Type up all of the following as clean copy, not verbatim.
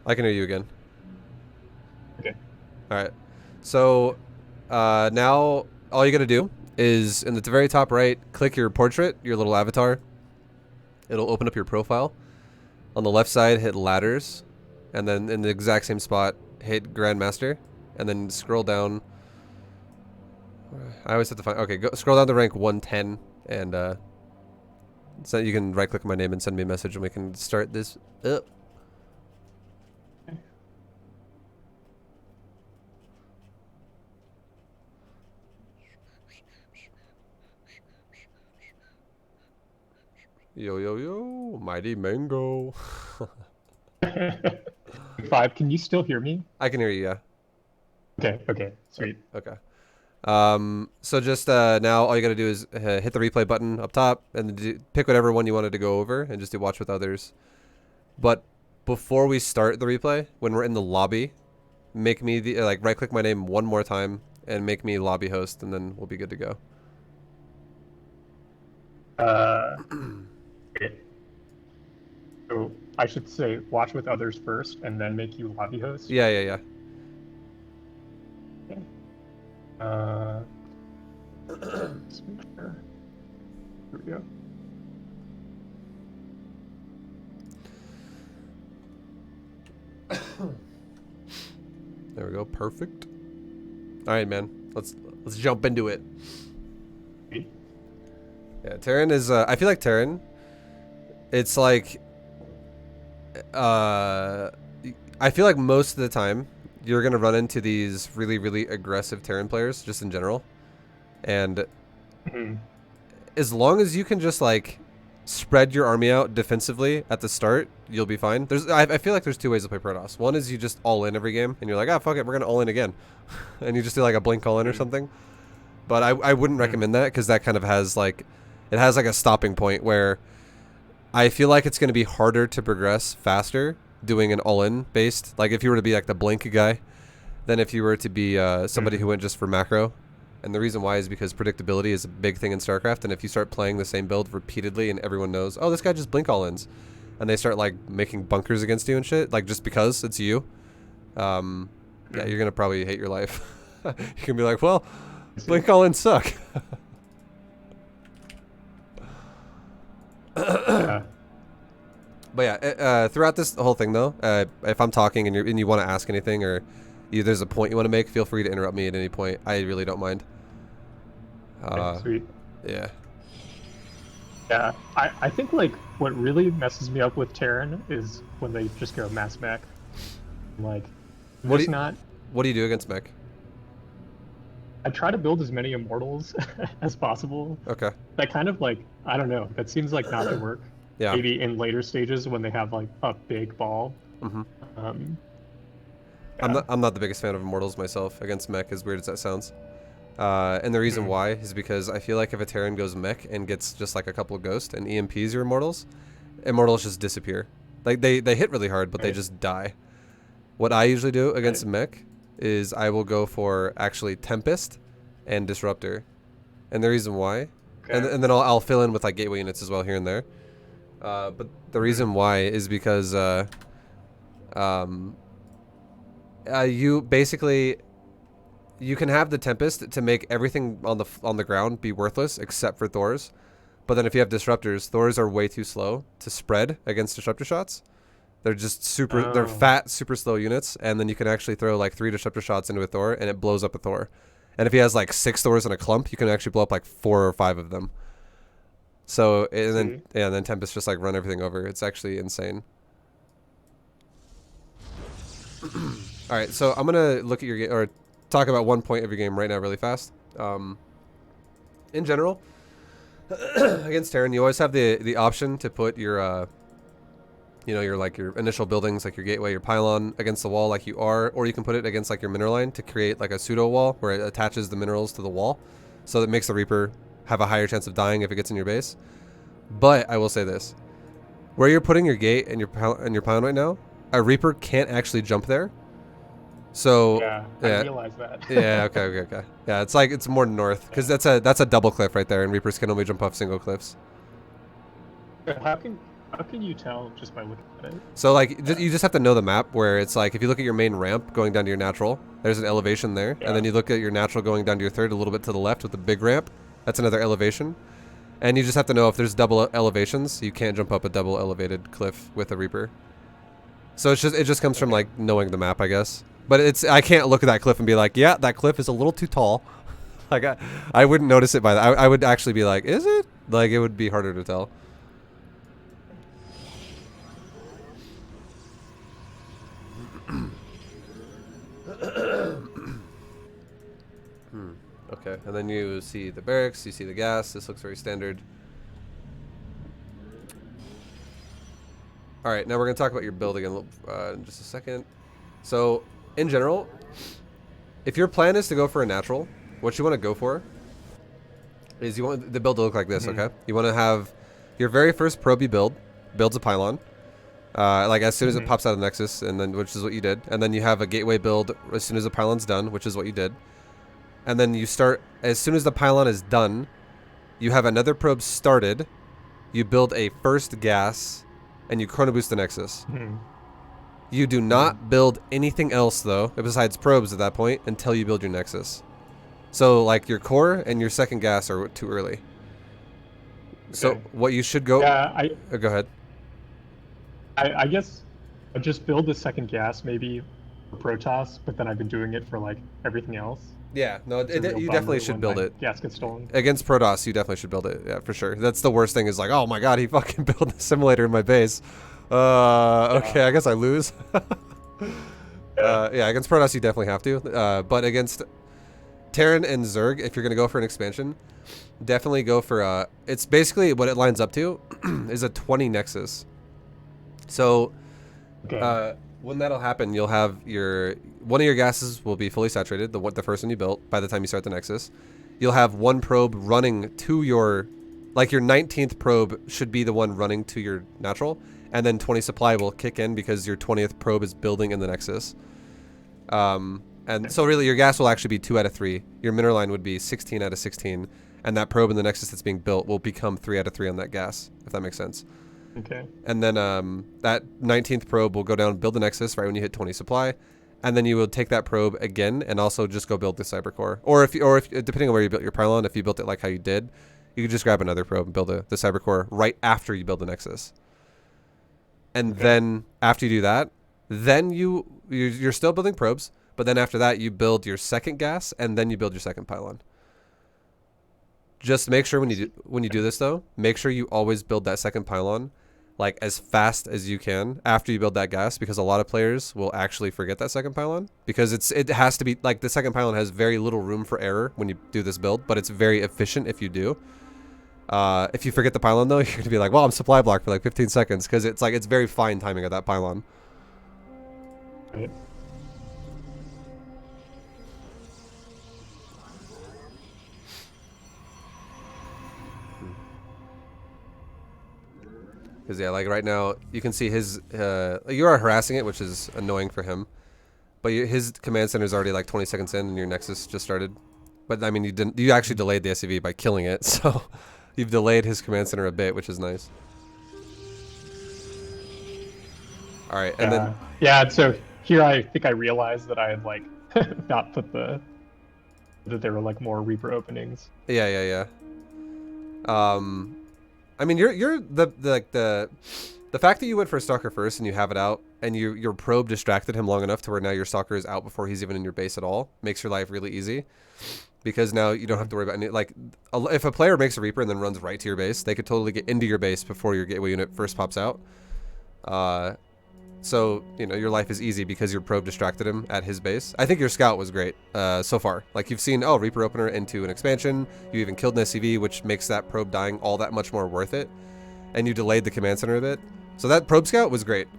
I can hear you again. Okay. All right. So now all you got to do is in the very top right, click your portrait, your little avatar. It'll open up your profile. On the left side, hit ladders, and then in the exact same spot, hit Grandmaster, and then scroll down. I always have to find. Okay, scroll down to rank 110, and so you can right click my name and send me a message, and we can start this up. Yo yo yo, mighty mango. Five, can you still hear me? I can hear you. Yeah. Okay, okay, sweet. Okay. So just now, all you gotta do is hit the replay button up top and pick whatever one you wanted to go over, and just do watch with others. But before we start the replay, when we're in the lobby, make me the like right click my name one more time and make me lobby host, and then we'll be good to go. Uh, okay. So I should say watch with others first and then make you lobby host. Yeah, yeah, yeah. Okay. Let's make sure. Here we go. There we go. Perfect. All right, man. Let's jump into it. Sweet. Yeah, Terran is. I feel like Terran. It's like. I feel like most of the time you're gonna run into these really, really aggressive Terran players, just in general, and as long as you can just like spread your army out defensively at the start, you'll be fine. I feel like there's two ways to play Protoss. One is you just all in every game, and you're like, ah, fuck it, we're gonna all in again, and you just do like a blink all in or something. But I wouldn't recommend that, because that kind of has like, it has like a stopping point where I feel like it's gonna be harder to progress faster doing an all in based. Like if you were to be like the blink guy, than if you were to be somebody who went just for macro. And the reason why is because predictability is a big thing in StarCraft, and if you start playing the same build repeatedly and everyone knows, oh, this guy just blink all-ins, and they start like making bunkers against you and shit, like just because it's you, yeah, you're gonna probably hate your life. You can be like, well, blink all-ins suck. Yeah. But yeah, throughout this whole thing though, if I'm talking and you want to ask anything, or there's a point you want to make, feel free to interrupt me at any point. I really don't mind. Okay, sweet. Yeah. Yeah, I think like what really messes me up with Terran is when they just go mass mech. Like, What do just you, not. what do you do against Mech? I try to build as many immortals as possible. Okay. That kind of like, I don't know, that seems like not to work. Yeah. Maybe in later stages when they have like a big ball. Mm-hmm. Um, I'm yeah. not the biggest fan of Immortals myself against Mech, as weird as that sounds. And the reason why is because I feel like if a Terran goes Mech and gets just like a couple of Ghost and EMPs your Immortals just disappear. Like they hit really hard, but they just die. What I usually do against Mech is I will go for actually Tempest and Disruptor. And the reason why, and then I'll fill in with like gateway units as well here and there. But the reason why is because you basically, you can have the Tempest to make everything on the ground be worthless except for Thors. But then if you have Disruptors, Thors are way too slow to spread against Disruptor shots. They're just they're fat, super slow units, and then you can actually throw like 3 Disruptor shots into a Thor, and it blows up a Thor. And if he has like 6 Thors in a clump, you can actually blow up like 4 or 5 of them. So, and then Tempest just like run everything over. It's actually insane. All right, so I'm gonna look at your game, or talk about one point of your game right now, really fast. In general, against Terran, you always have the option to put your your initial buildings, like your gateway, your pylon, against the wall, like you are, or you can put it against like your mineral line to create like a pseudo wall where it attaches the minerals to the wall, so that makes the Reaper have a higher chance of dying if it gets in your base. But I will say this: where you're putting your gate and your pylon right now, a Reaper can't actually jump there. So yeah, I realize that. yeah, okay. Yeah, it's like it's more north, because that's a double cliff right there, and Reapers can only jump off single cliffs. How can How can you tell just by looking at it? So like you just have to know the map where it's like if you look at your main ramp going down to your natural, there's an elevation there, and then you look at your natural going down to your third a little bit to the left with the big ramp. That's another elevation. And you just have to know if there's double elevations, you can't jump up a double elevated cliff with a Reaper. So it just comes from like knowing the map, I guess. But I can't look at that cliff and be like, yeah, that cliff is a little too tall. Like I wouldn't notice it by that. I would actually be like, is it? Like it would be harder to tell. Okay, and then you see the barracks, you see the gas. This looks very standard. All right, now we're going to talk about your build again in just a second. So, in general, if your plan is to go for a natural, what you want to go for is you want the build to look like this, okay? You want to have your very first probe you builds a pylon. Like as soon as it pops out of the Nexus, and then which is what you did. And then you have a gateway build as soon as the pylon's done, which is what you did. And then you start, as soon as the pylon is done, you have another probe started, you build a first gas, and you chrono boost the Nexus. You do not build anything else, though, besides probes at that point, until you build your Nexus. So, like, your core and your second gas are too early. Okay. So, what you should go... Yeah, go ahead. I guess I'd just build the second gas, maybe, for Protoss, but then I've been doing it for, like, everything else. Yeah, no, you definitely should build it. Gas gets stolen. Against Protoss, you definitely should build it. Yeah, for sure. That's the worst thing is like, oh my god, he fucking built a simulator in my base. Okay, I guess I lose. Yeah, against Protoss, you definitely have to. But against Terran and Zerg, if you're going to go for an expansion, definitely go for... it's basically what it lines up to is a 20 Nexus. So... when that'll happen, you'll have one of your gases will be fully saturated, the first one you built, by the time you start the Nexus. You'll have one probe running to your 19th probe should be the one running to your natural, and then 20 supply will kick in because your 20th probe is building in the Nexus. And so really your gas will actually be 2 out of 3. Your mineral line would be 16 out of 16, and that probe in the Nexus that's being built will become 3 out of 3 on that gas, if that makes sense. Okay. And then that 19th probe will go down and build the Nexus right when you hit 20 supply, and then you will take that probe again and also just go build the cyber core. Or if depending on where you built your pylon, if you built it like how you did, you could just grab another probe and build the cyber core right after you build the Nexus. And then after you do that, then you're still building probes, but then after that you build your second gas and then you build your second pylon. Just make sure when you do this though, make sure you always build that second pylon like as fast as you can after you build that gas, because a lot of players will actually forget that second pylon because it has to be like the second pylon has very little room for error when you do this build, but it's very efficient if you do. If you forget the pylon though, you're gonna be like, well, I'm supply blocked for like 15 seconds because it's very fine timing of that pylon. Right. Because yeah, like right now you can see his you are harassing it, which is annoying for him, but his command center is already like 20 seconds in and your Nexus just started. But I mean, you actually delayed the SCV by killing it, so you've delayed his command center a bit, which is nice. All right, and then so here I think I realized that I had like not put that there were like more Reaper openings. Yeah. I mean, you're the fact that you went for a Stalker first and you have it out, and your probe distracted him long enough to where now your Stalker is out before he's even in your base at all, makes your life really easy. Because now you don't have to worry about any, like, if a player makes a Reaper and then runs right to your base, they could totally get into your base before your gateway unit first pops out. So, you know, your life is easy because your probe distracted him at his base. I think your scout was great so far. Like, you've seen, Reaper opener into an expansion. You even killed an SCV, which makes that probe dying all that much more worth it. And you delayed the command center a bit. So that probe scout was great.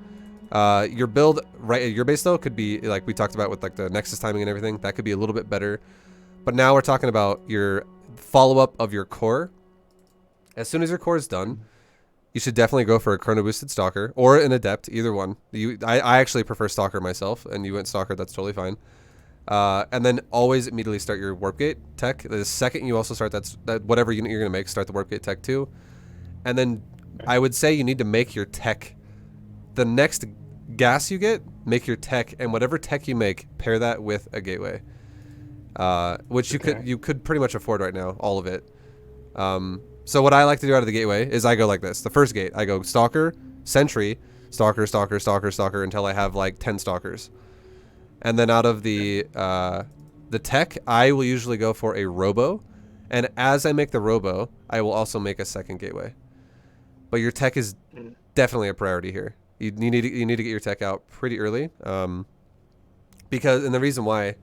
Your build right at your base, though, could be, like we talked about with, like, the Nexus timing and everything. That could be a little bit better. But now we're talking about your follow-up of your core. As soon as your core is done, you should definitely go for a chrono boosted Stalker or an Adept, either one. I actually prefer Stalker myself, and you went Stalker, that's totally fine. And then always immediately start your Warp Gate tech. The second you also start that whatever unit you're going to make, start the Warp Gate tech too. And then I would say you need to make your tech. The next gas you get, make your tech, and whatever tech you make, pair that with a gateway. Which you could pretty much afford right now, all of it. So what I like to do out of the gateway is I go like this. The first gate, I go Stalker, Sentry, Stalker, Stalker, Stalker, Stalker until I have like 10 Stalkers. And then out of the tech, I will usually go for a Robo. And as I make the Robo, I will also make a second gateway. But your tech is definitely a priority here. You need to get your tech out pretty early. Because, and the reason why,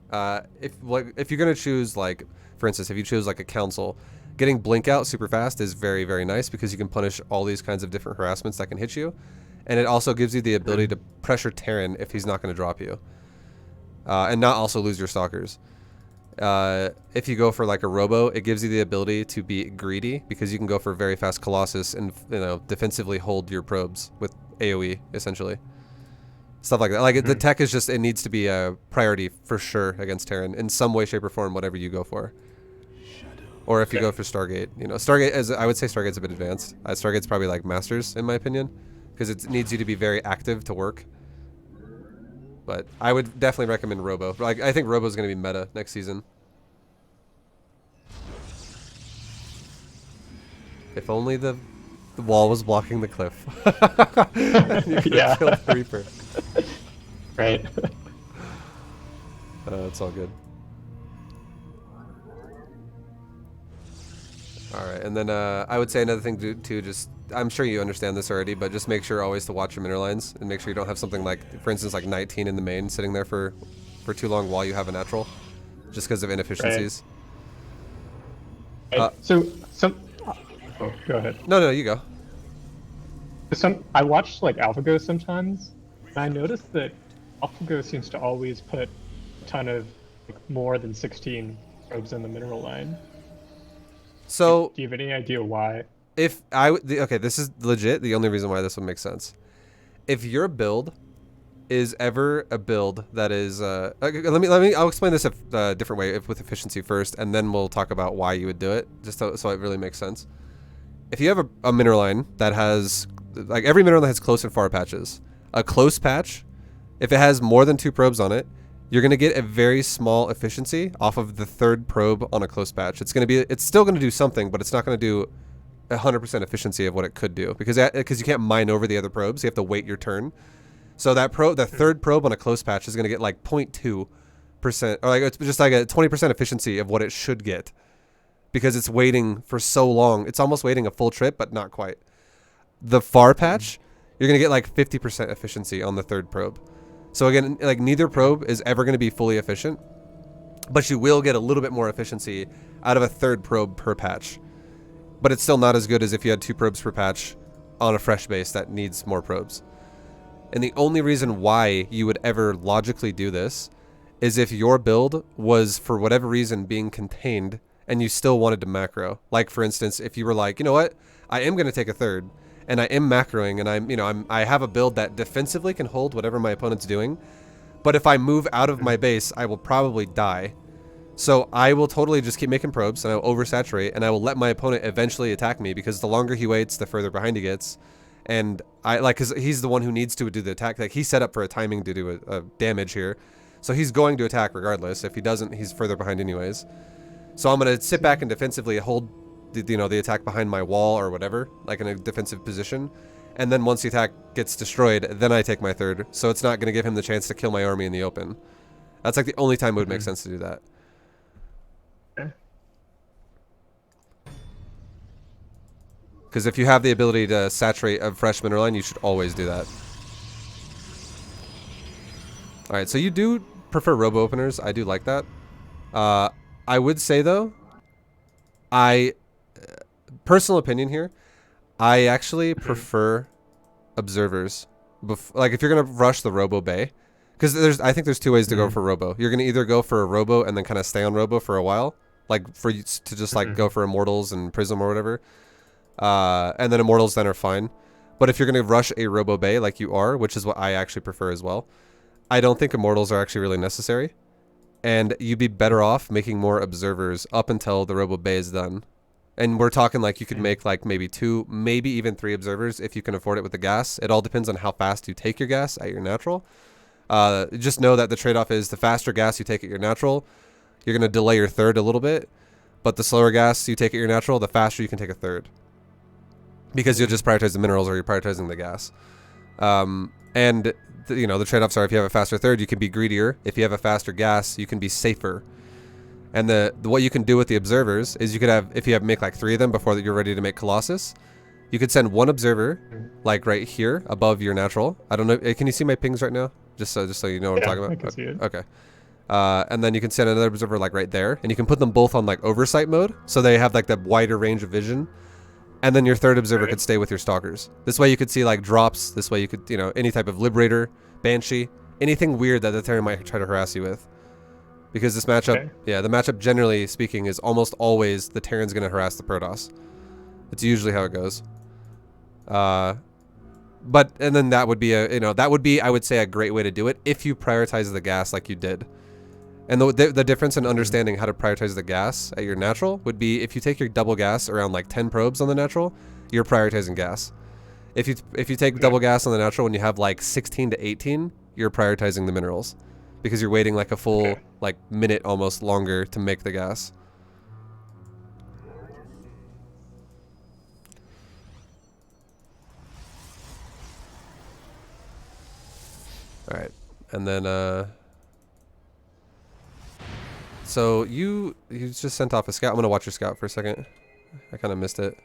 if you're gonna choose, like, for instance, if you choose like a council, getting blink out super fast is very, very nice because you can punish all these kinds of different harassments that can hit you, and it also gives you the ability to pressure Terran if he's not going to drop you, and not also lose your stalkers. If you go for like a Robo, it gives you the ability to be greedy because you can go for very fast Colossus and defensively hold your probes with AoE essentially. Stuff like that. Like the tech is just, it needs to be a priority for sure against Terran in some way, shape, or form, whatever you go for. Or if you go for Stargate, Stargate is, I would say Stargate's a bit advanced. Stargate's probably like Masters in my opinion, because it needs you to be very active to work. But I would definitely recommend Robo. Like I think Robo's going to be meta next season. If only the wall was blocking the cliff. You could have killed the Reaper. Right. It's all good. Alright, and then I would say another thing to just, I'm sure you understand this already, but just make sure always to watch your mineral lines and make sure you don't have something like, for instance, like 19 in the main sitting there for too long while you have a natural, just because of inefficiencies. Right. Oh, go ahead. No, you go. I watched like AlphaGo sometimes, and I noticed that AlphaGo seems to always put a ton of more than 16 probes in the mineral line. So, do you have any idea why? Okay, this is legit. The only reason why this would make sense. If your build is ever a build that is, I'll explain this a different way with efficiency first, and then we'll talk about why you would do it, just so it really makes sense. If you have a mineral line that has, like every mineral line has close and far patches. A close patch, if it has more than 2 probes on it, you're going to get a very small efficiency off of the 3rd probe on a close patch. It's still going to do something, but it's not going to do 100% efficiency of what it could do because you can't mine over the other probes. You have to wait your turn. So the 3rd probe on a close patch is going to get like 0.2%, or like it's just like a 20% efficiency of what it should get because it's waiting for so long. It's almost waiting a full trip, but not quite. The far patch, you're going to get like 50% efficiency on the 3rd probe. So again, like neither probe is ever going to be fully efficient, but you will get a little bit more efficiency out of a 3rd probe per patch. But it's still not as good as if you had 2 probes per patch on a fresh base that needs more probes. And the only reason why you would ever logically do this is if your build was for whatever reason being contained and you still wanted to macro. Like for instance, if you were like, you know what, I am going to take a 3rd. And I am macroing, and I have a build that defensively can hold whatever my opponent's doing. But if I move out of my base, I will probably die. So I will totally just keep making probes, and I will oversaturate, and I will let my opponent eventually attack me, because the longer he waits, the further behind he gets. And because he's the one who needs to do the attack. Like he's set up for a timing to do a damage here, so he's going to attack regardless. If he doesn't, he's further behind anyways. So I'm gonna sit back and defensively hold the attack behind my wall or whatever, like in a defensive position, and then once the attack gets destroyed, then I take my 3rd, so it's not going to give him the chance to kill my army in the open. That's like the only time it would make sense to do that. Because if you have the ability to saturate a fresh mineral line, you should always do that. Alright, so you do prefer robo openers. I do like that. I would say though, personal opinion here, I actually prefer observers. Like if you're gonna rush the Robo Bay, because I think there's 2 ways to go for Robo. You're gonna either go for a Robo and then kind of stay on Robo for a while, like for you to just like go for Immortals and Prism or whatever, and then Immortals then are fine. But if you're gonna rush a Robo Bay like you are, which is what I actually prefer as well, I don't think Immortals are actually really necessary, and you'd be better off making more observers up until the Robo Bay is done. And we're talking like you could make like maybe 2, maybe even 3 observers if you can afford it with the gas. It all depends on how fast you take your gas at your natural. Just know that the trade-off is the faster gas you take at your natural, you're going to delay your third a little bit. But the slower gas you take at your natural, the faster you can take a third. Because you'll just prioritize the minerals or you're prioritizing the gas. And the trade-offs are if you have a faster third, you can be greedier. If you have a faster gas, you can be safer. And what you can do with the observers is you could have, if you make like 3 of them before you're ready to make Colossus, you could send 1 observer like right here above your natural. I don't know. Can you see my pings right now? Just so you know what I'm talking about. I can see it. Okay. And then you can send another observer like right there, and you can put them both on like oversight mode, so they have like that wider range of vision. And then your third observer could stay with your stalkers. This way you could see like drops. This way you could, any type of Liberator, Banshee, anything weird that the Terran might try to harass you with. Because this matchup, the matchup generally speaking is almost always the Terran's going to harass the Protoss. It's usually how it goes. And then that would be I would say a great way to do it if you prioritize the gas like you did. And the difference in understanding how to prioritize the gas at your natural would be if you take your double gas around like 10 probes on the natural, you're prioritizing gas. If you take double gas on the natural when you have like 16 to 18, you're prioritizing the minerals. Because you're waiting like a full like minute almost longer to make the gas. All right, and then so you just sent off a scout. I'm gonna watch your scout for a second. I kind of missed it.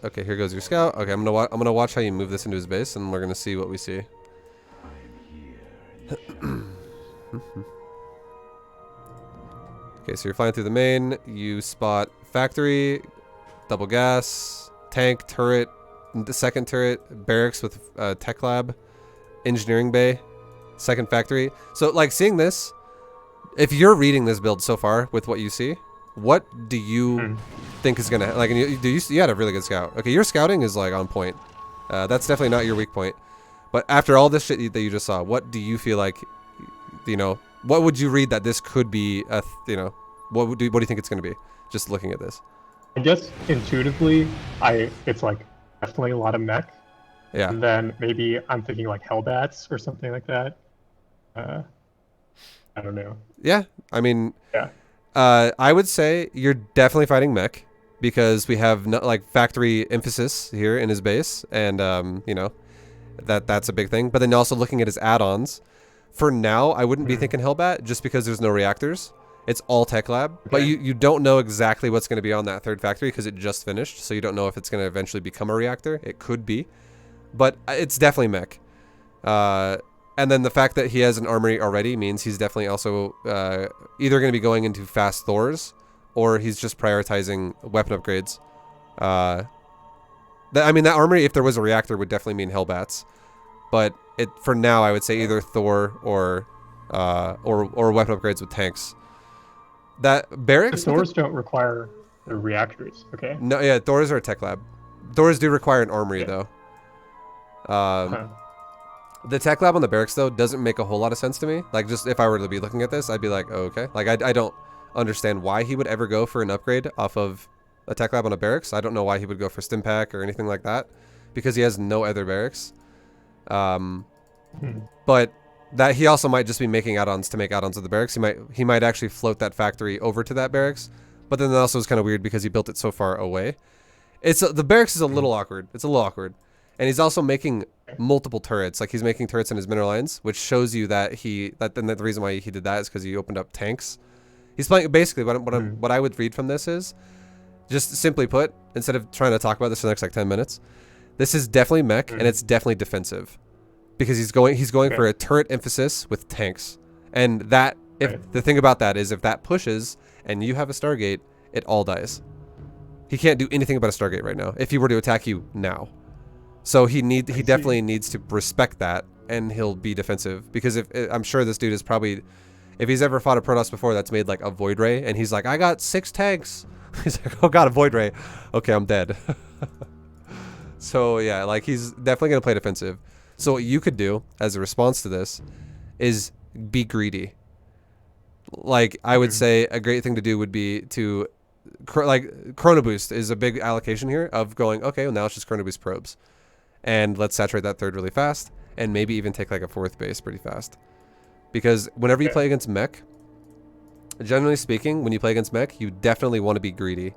Okay, here goes your scout. Okay, I'm gonna watch how you move this into his base, and we're gonna see what we see. Okay, so you're flying through the main. You spot factory, double gas, tank, turret, the second turret, barracks with tech lab, engineering bay, second factory. So like seeing this, if you're reading this build so far with what you see, what do you think is gonna like? You had a really good scout. Okay, your scouting is like on point. That's definitely not your weak point. But after all this shit that you just saw, what do you feel like? What would you read that this could be? What do you think it's gonna be? Just looking at this. I guess intuitively, it's like definitely a lot of mech. Yeah. And then maybe I'm thinking like Hellbats or something like that. I don't know. Yeah, I mean. Yeah. I would say you're definitely fighting mech because we have like factory emphasis here in his base, and that's a big thing. But then also looking at his add-ons. For now, I wouldn't be thinking Hellbat just because there's no reactors. It's all tech lab, but you don't know exactly what's going to be on that third factory because it just finished, so you don't know if it's going to eventually become a reactor. It could be, but it's definitely mech. And then the fact that he has an armory already means he's definitely also either going to be going into fast Thors, or he's just prioritizing weapon upgrades. That armory, if there was a reactor, would definitely mean Hellbats. But for now, I would say either Thor or weapon upgrades with tanks. That barracks. The Thors don't require the reactors. Okay. No, yeah, Thors are a tech lab. Thors do require an armory though. The tech lab on the barracks, though, doesn't make a whole lot of sense to me. Like, just if I were to be looking at this, I'd be like, oh, okay. Like, I don't understand why he would ever go for an upgrade off of a tech lab on a barracks. I don't know why he would go for Stimpack or anything like that, because he has no other barracks. But that he also might just be making add-ons to make add-ons of the barracks. He might actually float that factory over to that barracks. But then that also is kind of weird because he built it so far away. The barracks is a little awkward. It's a little awkward. And he's also making multiple turrets. Like, he's making turrets in his mineral lines, which shows you that the reason why he did that is because he opened up tanks. He's playing, basically, what I would read from this is, just simply put, instead of trying to talk about this for the next, like, 10 minutes, this is definitely mech, and it's definitely defensive. Because he's going for a turret emphasis with tanks. And that, the thing about that is, if that pushes, and you have a Stargate, it all dies. He can't do anything about a Stargate right now, if he were to attack you now. So he definitely needs to respect that, and he'll be defensive, because I'm sure this dude is probably, if he's ever fought a Protoss before that's made like a Void Ray, and he's like, I got 6 tanks. He's like, oh god, a Void Ray. Okay, I'm dead. So yeah, like, he's definitely gonna play defensive. So what you could do as a response to this is be greedy. like I would say a great thing to do would be to like Chrono Boost is a big allocation here of going, okay, well now it's just Chrono Boost probes. And let's saturate that third really fast and maybe even take like a fourth base pretty fast. Because whenever you play against Mech, generally speaking, when you play against Mech, you definitely want to be greedy.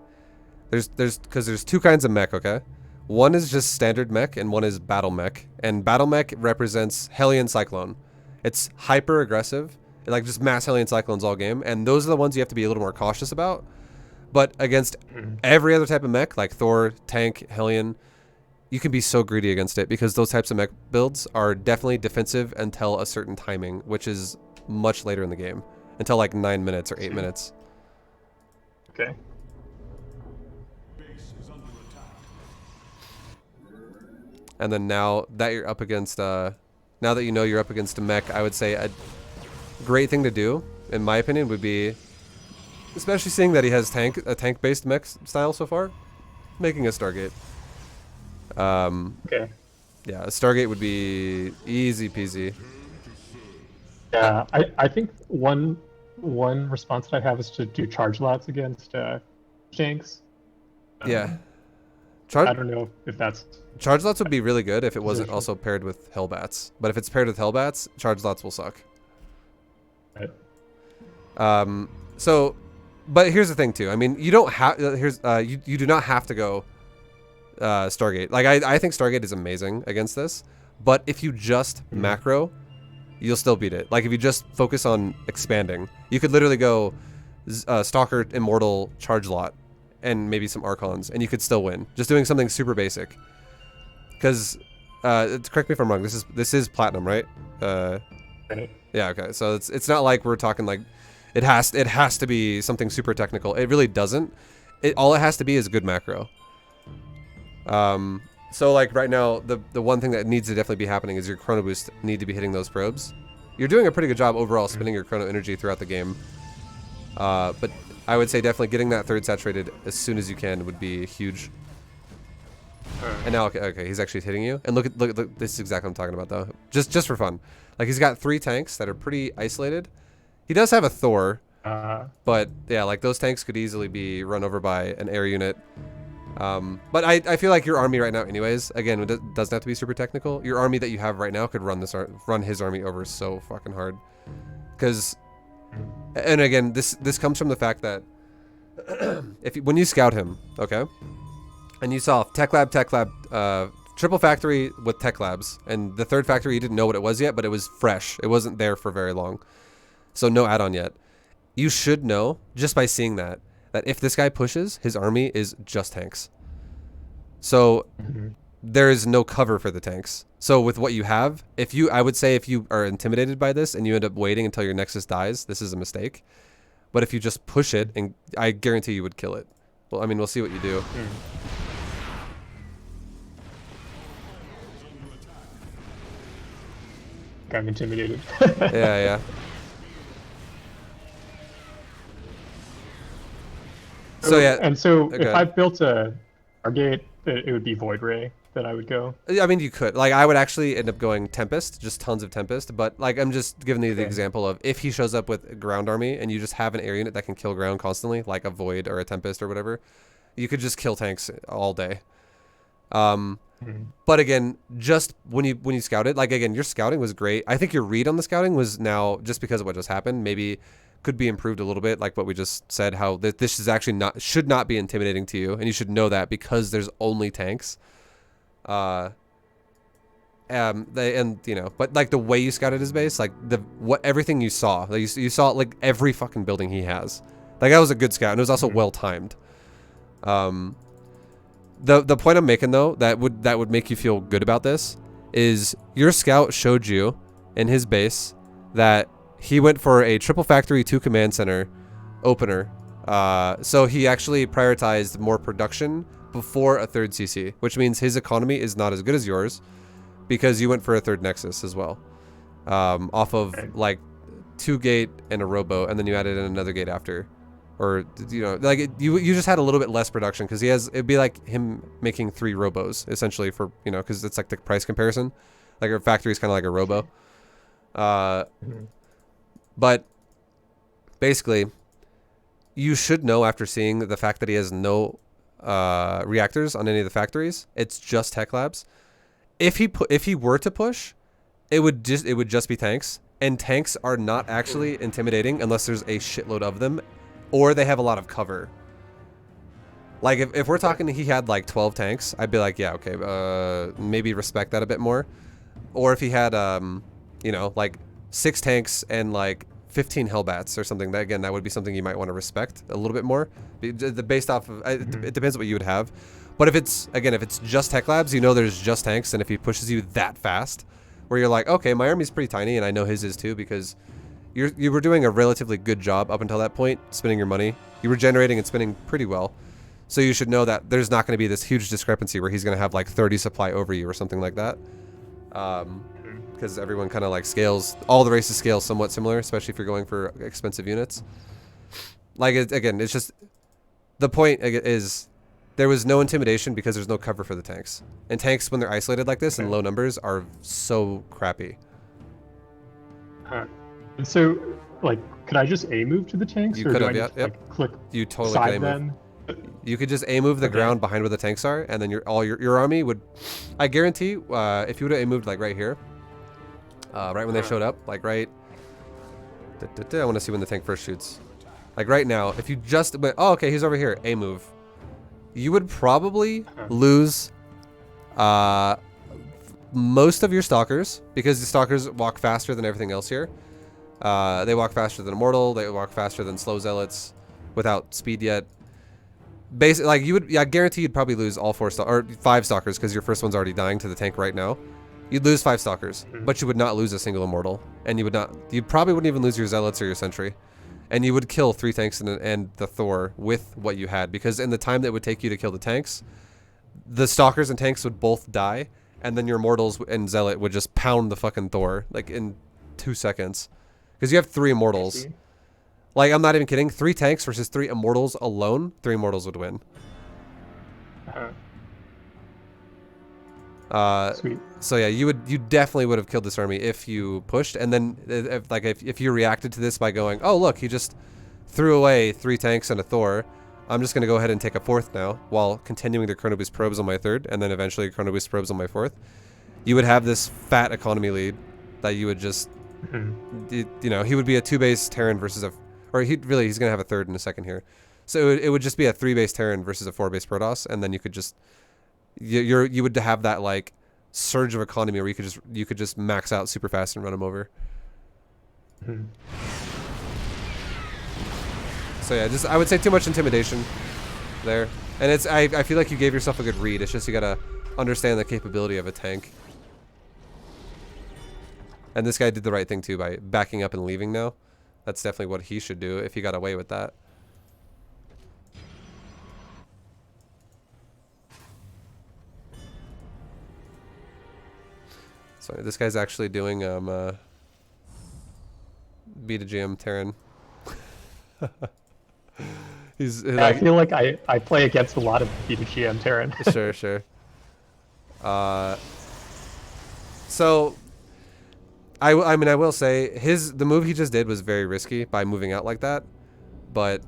Because there's two kinds of Mech, okay? One is just standard Mech and one is Battle Mech. And Battle Mech represents Hellion Cyclone. It's hyper aggressive, like just mass Hellion Cyclones all game. And those are the ones you have to be a little more cautious about. But against every other type of Mech, like Thor, Tank, Hellion, you can be so greedy against it because those types of Mech builds are definitely defensive until a certain timing, which is much later in the game. Until like 9 minutes or 8 minutes. Okay. And then now that you're up against, now that you know you're up against a Mech, I would say a great thing to do, in my opinion, would be, especially seeing that he has a tank-based Mech style so far, making a Stargate. Okay. Yeah, a Stargate would be easy peasy. Yeah, I think one response that I have is to do charge lots against Shanks. Yeah. I don't know if that's... Charge lots would be really good if it wasn't also paired with Hellbats. But if it's paired with Hellbats, charge lots will suck. Right. So, but here's the thing too. I mean, you don't have, you do not have to go Stargate. Like, I think Stargate is amazing against this. But if you just macro, you'll still beat it. Like, if you just focus on expanding, you could literally go Stalker, Immortal, Charge Lot, and maybe some Archons, and you could still win. Just doing something super basic. Because, correct me if I'm wrong, this is Platinum, right? Yeah, okay. So it's not like we're talking like it has to be something super technical. It really doesn't. All it has to be is good macro. So like right now, the one thing that needs to definitely be happening is your Chrono Boost need to be hitting those probes. You're doing a pretty good job overall spending your Chrono Energy throughout the game. But I would say definitely getting that third saturated as soon as you can would be huge. And now, okay, he's actually hitting you. And look, this is exactly what I'm talking about though. Just for fun. Like, he's got 3 tanks that are pretty isolated. He does have a Thor, but yeah, like those tanks could easily be run over by an air unit. But I feel like your army right now, anyways, again, it doesn't have to be super technical. Your army that you have right now could run his army over so fucking hard. Because, and again, this comes from the fact that when you scout him, okay, and you saw Tech Lab, triple factory with Tech Labs, and the third factory you didn't know what it was yet, but it was fresh. It wasn't there for very long, so no add-on yet. You should know just by seeing that if this guy pushes, his army is just tanks. So there is no cover for the tanks. So with what you have, I would say if you are intimidated by this and you end up waiting until your Nexus dies, this is a mistake. But if you just push it, and I guarantee you would kill it. Well, I mean, we'll see what you do. I'm intimidated. Yeah. So yeah. And so if I built a Stargate, it would be Void Ray that I would go. I mean, you could. Like, I would actually end up going Tempest, just tons of Tempest. But like, I'm just giving you the example of if he shows up with a ground army and you just have an air unit that can kill ground constantly, like a Void or a Tempest or whatever, you could just kill tanks all day. But again, just when you scouted, like, again, your scouting was great. I think your read on the scouting was now, just because of what just happened, maybe could be improved a little bit, like what we just said, how this is actually should not be intimidating to you, and you should know that because there's only tanks. But like the way you scouted his base, like everything you saw, like you saw like every fucking building he has. Like, that was a good scout, and it was also well timed. The point I'm making though, that would make you feel good about this, is your scout showed you in his base that he went for a triple factory 2 command center opener. So he actually prioritized more production before a third CC, which means his economy is not as good as yours because you went for a third Nexus as well. Off of like 2 gate and a robo, and then you added in another gate after. Or, you know, like you just had a little bit less production because it'd be like him making 3 robos essentially for, you know, because it's like the price comparison. Like, a factory is kind of like a robo. But basically, you should know after seeing the fact that he has no reactors on any of the factories. It's just tech labs. If he were to push, it would just be tanks, and tanks are not actually intimidating unless there's a shitload of them, or they have a lot of cover. Like if we're talking, he had like 12 tanks, I'd be like, yeah, okay, maybe respect that a bit more. Or if he had, you know, like 6 tanks and like 15 Hellbats or something, that again, that would be something you might want to respect a little bit more. Based off of, it depends what you would have. But if it's, again, if it's just tech labs, you know there's just tanks, and if he pushes you that fast, where you're like, okay, my army's pretty tiny, and I know his is too, because you were doing a relatively good job up until that point, spending your money. You were generating and spending pretty well. So you should know that there's not going to be this huge discrepancy where he's going to have like 30 supply over you or something like that. Because everyone kind of like scales, all the races scale somewhat similar, especially if you're going for expensive units. Like, again, it's just, the point is there was no intimidation because there's no cover for the tanks. And tanks, when they're isolated like this in low numbers, are so crappy. And so, like, could I just A move to the tanks? You or could do have, I yeah, just, like, click you totally could A move. them? You could just A move the ground behind where the tanks are, and then your army would, I guarantee, if you would have A moved like right here, right when they showed up, like right, I want to see when the tank first shoots. Like right now, if you just went, oh, okay, he's over here, A move, you would probably lose most of your stalkers, because the stalkers walk faster than everything else here. They walk faster than Immortal, they walk faster than slow zealots without speed yet. Basically, like, you would, yeah, I guarantee you'd probably lose all 4 or 5 stalkers, because your first one's already dying to the tank right now. You'd lose 5 stalkers, but you would not lose a single Immortal, and you probably wouldn't even lose your zealots or your sentry, and you would kill 3 tanks and the Thor with what you had, because in the time that it would take you to kill the tanks, the stalkers and tanks would both die, and then your Immortals and zealot would just pound the fucking Thor like in 2 seconds, because you have 3 Immortals. Like, I'm not even kidding. 3 tanks versus 3 Immortals alone, 3 Immortals would win. Sweet. So yeah, you definitely would have killed this army if you pushed, and then if you reacted to this by going, oh look, he just threw away 3 tanks and a Thor, I'm just gonna go ahead and take a 4th now, while continuing to Chrono Boost probes on my 3rd, and then eventually Chrono Boost probes on my 4th. You would have this fat economy lead that you would just, you know, he would be a 2-base Terran versus a, or he's gonna have a 3rd in a second here. So it would just be a 3-base Terran versus a 4-base Protoss, and then you could just, you would have that like surge of economy where you could just max out super fast and run him over. So yeah, just, I would say too much intimidation there, and it's, I feel like you gave yourself a good read. It's just you gotta understand the capability of a tank. And this guy did the right thing too by backing up and leaving now. That's definitely what he should do if he got away with that. So this guy's actually doing B to GM Terran. He's Yeah, like, I feel like I play against a lot of PvT Terran. Sure. So I mean, I will say the move he just did was very risky by moving out like that, but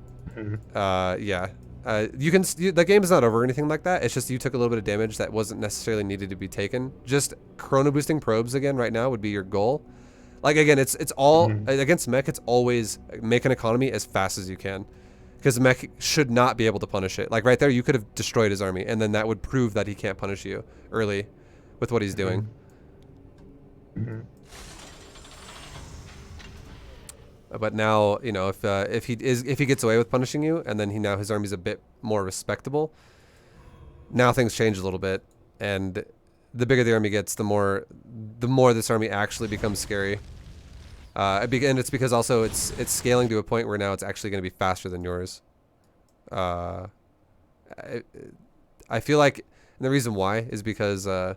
yeah, the game is not over or anything like that. It's just you took a little bit of damage that wasn't necessarily needed to be taken. Just chrono boosting probes again right now would be your goal. Like, again, it's all against Mech. It's always make an economy as fast as you can, because Mech should not be able to punish it. Like right there, you could have destroyed his army, and then that would prove that he can't punish you early with what he's doing. But now, you know, if he gets away with punishing you, and then now his army's a bit more respectable, now things change a little bit, and the bigger the army gets, the more this army actually becomes scary. And it's because also it's scaling to a point where now it's actually going to be faster than yours. I feel like, and the reason why is because this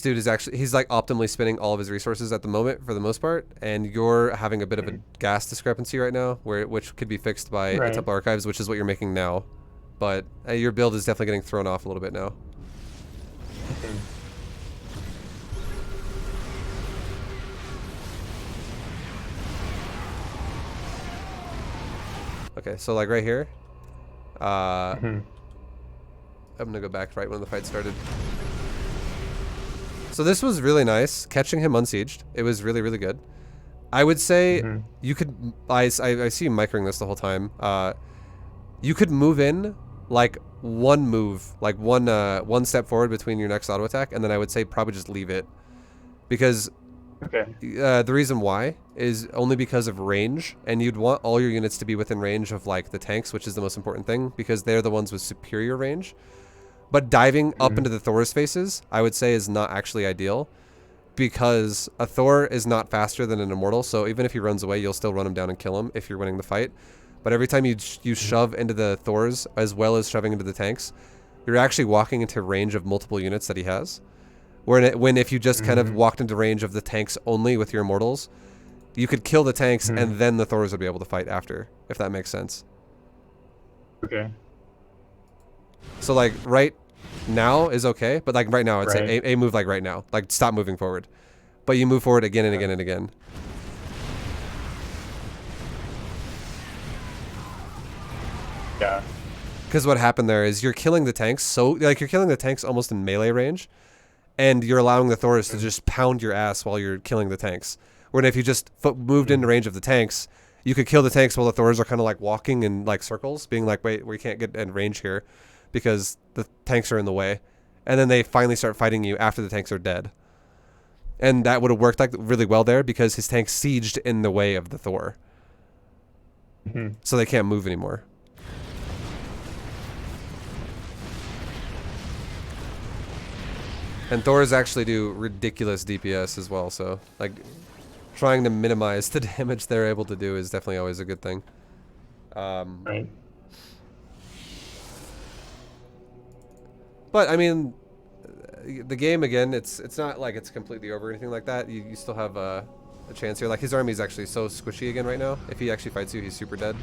dude is actually, he's like optimally spending all of his resources at the moment for the most part, and you're having a bit of a gas discrepancy right now, which could be fixed by a Temple Archives, which is what you're making now. But your build is definitely getting thrown off a little bit now. Okay, so like right here. Mm-hmm. I'm gonna go back right when the fight started. So this was really nice, catching him unsieged. It was really, really good. I would say you could, I see you microing this the whole time. You could move in like one move, like one step forward between your next auto attack, and then I would say probably just leave it. Because the reason why is only because of range, and you'd want all your units to be within range of like the tanks, which is the most important thing, because they're the ones with superior range. But diving up into the Thor's faces, I would say, is not actually ideal, because a Thor is not faster than an Immortal, so even if he runs away, you'll still run him down and kill him if you're winning the fight. But every time you shove into the Thors, as well as shoving into the tanks, you're actually walking into range of multiple units that he has. When if you just kind of walked into range of the tanks only with your Immortals, you could kill the tanks and then the Thors would be able to fight after, if that makes sense. Okay. So like right now is okay, but like right now I'd say a move like right now. Like stop moving forward. But you move forward again and again and again. Yeah. Because what happened there is you're killing the tanks, so like you're killing the tanks almost in melee range, and you're allowing the Thors to just pound your ass while you're killing the tanks. Where if you just moved into range of the tanks, you could kill the tanks while the Thors are kind of like walking in like circles, being like, wait, we can't get in range here because the tanks are in the way. And then they finally start fighting you after the tanks are dead. And that would have worked like really well there because his tanks sieged in the way of the Thor. So they can't move anymore. And Thors actually do ridiculous DPS as well, so like trying to minimize the damage they're able to do is definitely always a good thing. Right. But I mean, the game again, it's not like it's completely over or anything like that. You still have a chance here. Like his army is actually so squishy again right now. If he actually fights you, he's super dead.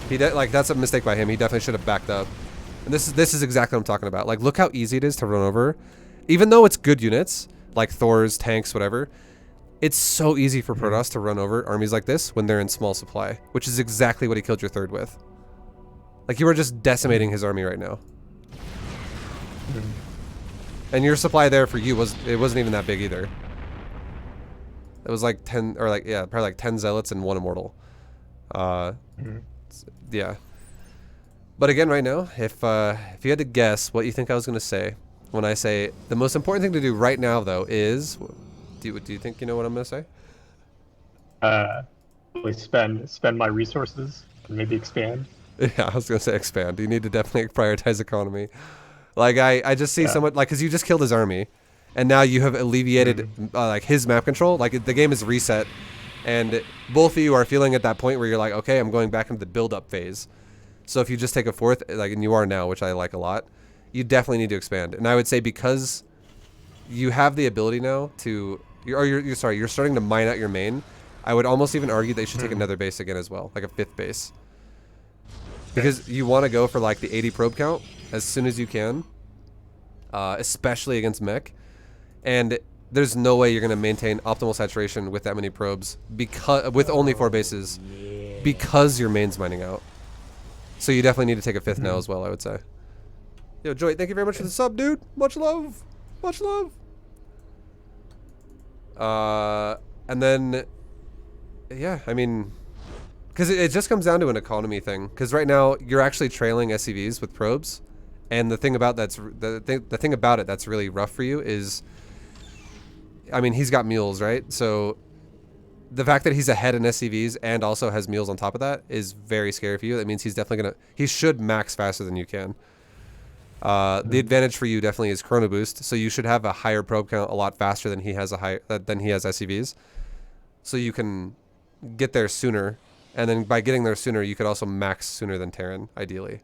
Like that's a mistake by him. He definitely should have backed up. And this is exactly what I'm talking about. Like look how easy it is to run over. Even though it's good units, like Thors, tanks, whatever, it's so easy for Protoss to run over armies like this when they're in small supply, which is exactly what he killed your third with. Like you were just decimating his army right now. And your supply there for you wasn't even that big either. It was like 10 or like probably like 10 zealots and 1 immortal. Yeah. But again, right now, if you had to guess what you think I was gonna say when I say the most important thing to do right now, though, is do you think you know what I'm gonna say? Really spend my resources and maybe expand. Yeah, I was gonna say expand. You need to definitely prioritize economy. Like I just see someone like because you just killed his army, and now you have alleviated like his map control. Like the game is reset, and both of you are feeling at that point where you're like, okay, I'm going back into the build-up phase. So if you just take a fourth, like and you are now, which I like a lot, you definitely need to expand. And I would say because you have the ability now to, you're starting to mine out your main. I would almost even argue they should take another base again as well, like a 5th base. Because you want to go for like the 80 probe count as soon as you can, especially against Mech. And there's no way you're going to maintain optimal saturation with that many probes with only 4 bases because your main's mining out. So you definitely need to take a 5th now as well, I would say. Yo, Joy, thank you very much for the sub, dude. Much love. Much love. And then, yeah, I mean, because it just comes down to an economy thing. Because right now, you're actually trailing SCVs with probes. And the thing about the thing about it that's really rough for you is, I mean, he's got mules, right? So the fact that he's ahead in SCVs and also has mules on top of that is very scary for you. That means he's definitely he should max faster than you can. The advantage for you definitely is chrono boost, so you should have a higher probe count a lot faster than he has SCVs. So you can get there sooner, and then by getting there sooner, you could also max sooner than Terran, ideally.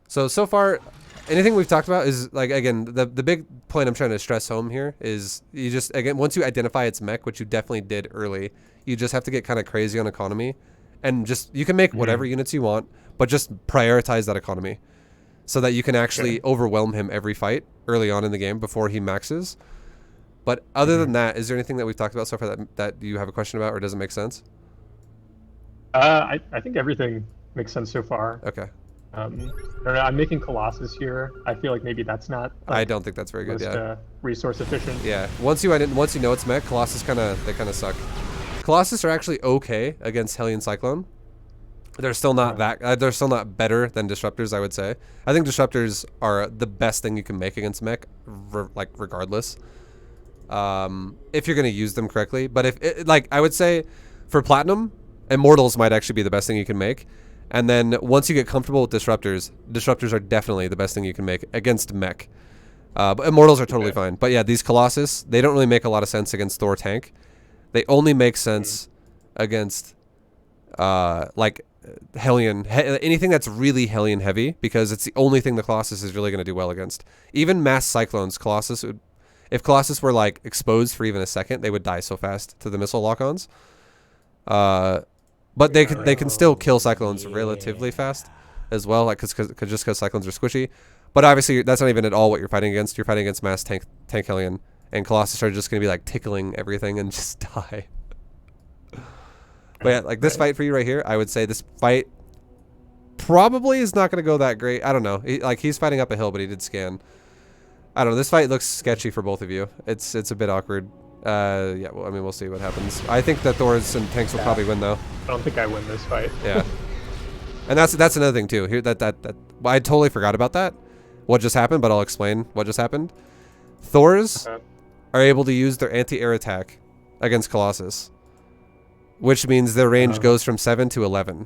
So far, anything we've talked about is, like, again, the big point I'm trying to stress home here is you just, again, once you identify its mech, which you definitely did early, you just have to get kind of crazy on economy. And just, you can make whatever units you want, but just prioritize that economy so that you can actually overwhelm him every fight early on in the game before he maxes. But other than that, is there anything that we've talked about so far that you have a question about or doesn't make sense? I think everything makes sense so far. Okay. I don't know, I'm making Colossus here. I feel like maybe that's not. Like, I don't think that's very good. most, resource efficient. Yeah. Once you know it's Mech, Colossus kind of suck. Colossus are actually okay against Hellion Cyclone. They're still not they're still not better than Disruptors, I would say. I think Disruptors are the best thing you can make against Mech, regardless. If you're gonna use them correctly, but I would say for Platinum, Immortals might actually be the best thing you can make. And then once you get comfortable with Disruptors, Disruptors are definitely the best thing you can make against Mech. But Immortals are totally fine. But yeah, these Colossus, they don't really make a lot of sense against Thor tank. They only make sense against Hellion, anything that's really Hellion heavy, because it's the only thing the Colossus is really going to do well against. Even mass Cyclones, Colossus would, if Colossus were like exposed for even a second, they would die so fast to the missile lock-ons. But they can still kill Cyclones relatively fast as well, like just because Cyclones are squishy. But obviously that's not even at all what you're fighting against. You're fighting against mass tank Hellion, and Colossus are just going to be like tickling everything and just die. But yeah, like this fight for you right here, I would say this fight probably is not going to go that great. I don't know. He's fighting up a hill, but he did scan. I don't know. This fight looks sketchy for both of you. It's a bit awkward. Yeah, well, I mean, we'll see what happens. I think that Thors and tanks will probably win, though. I don't think I win this fight. Yeah. And that's another thing, too. Here, I totally forgot about that. What just happened, but I'll explain what just happened. Thors are able to use their anti-air attack against Colossus, which means their range goes from 7 to 11.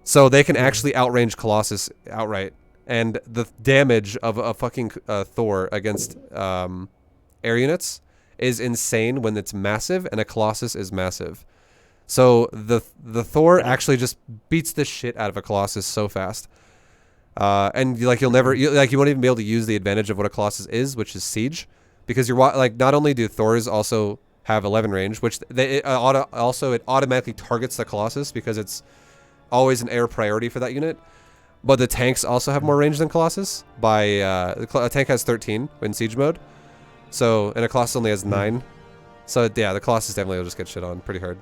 So they can actually outrange Colossus outright. And the damage of a fucking Thor against air units is insane when it's massive, and a Colossus is massive. So the Thor actually just beats the shit out of a Colossus so fast. And you won't even be able to use the advantage of what a Colossus is, which is siege, because you're like, not only do Thors also have 11 range, which it automatically targets the Colossus because it's always an air priority for that unit. But the tanks also have more range than Colossus. A tank has 13 in siege mode, and a Colossus only has 9. So yeah, the Colossus definitely will just get shit on pretty hard.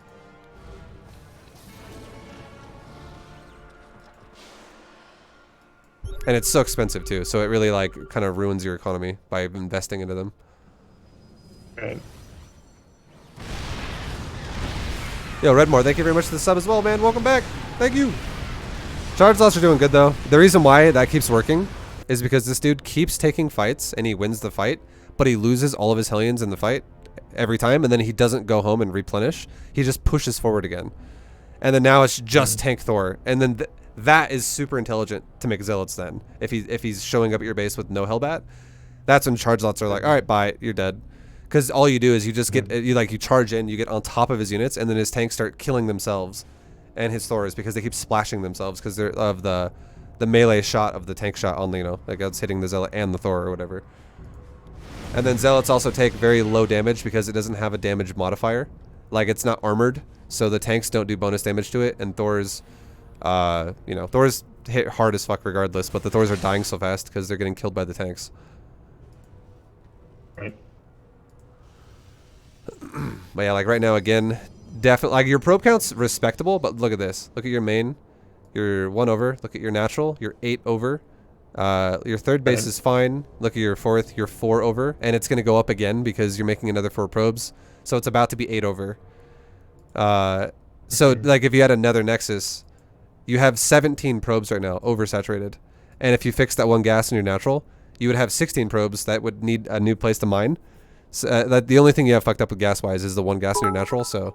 And it's so expensive too, so it really kind of ruins your economy by investing into them. Right. Yo, Redmore, thank you very much for the sub as well, man. Welcome back. Thank you. Charge loss are doing good, though. The reason why that keeps working is because this dude keeps taking fights, and he wins the fight, but he loses all of his Hellions in the fight every time, and then he doesn't go home and replenish. He just pushes forward again. And then now it's just tank Thor. And then that is super intelligent to make Zealots then. If he's showing up at your base with no Hellbat, that's when charge lots are like, all right, bye, you're dead. Because all you do is you just get, you charge in, you get on top of his units, and then his tanks start killing themselves and his Thors because they keep splashing themselves because they're of the melee shot of the tank shot on, like it's hitting the Zealot and the Thor or whatever. And then Zealots also take very low damage because it doesn't have a damage modifier. Like, it's not armored, so the tanks don't do bonus damage to it, and Thors, Thors hit hard as fuck regardless, but the Thors are dying so fast because they're getting killed by the tanks. Right. But yeah, like right now, again, definitely, like your probe count's respectable, but look at this. Look at your main. You're 1 over. Look at your natural. You're 8 over. Your third base is fine. Look at your fourth. You're 4 over. And it's going to go up again because you're making another 4 probes. So it's about to be 8 over. So, like, if you had another Nexus, you have 17 probes right now, oversaturated. And if you fix that one gas in your natural, you would have 16 probes that would need a new place to mine. So, the only thing you have fucked up with gas-wise is the one gas in your natural, so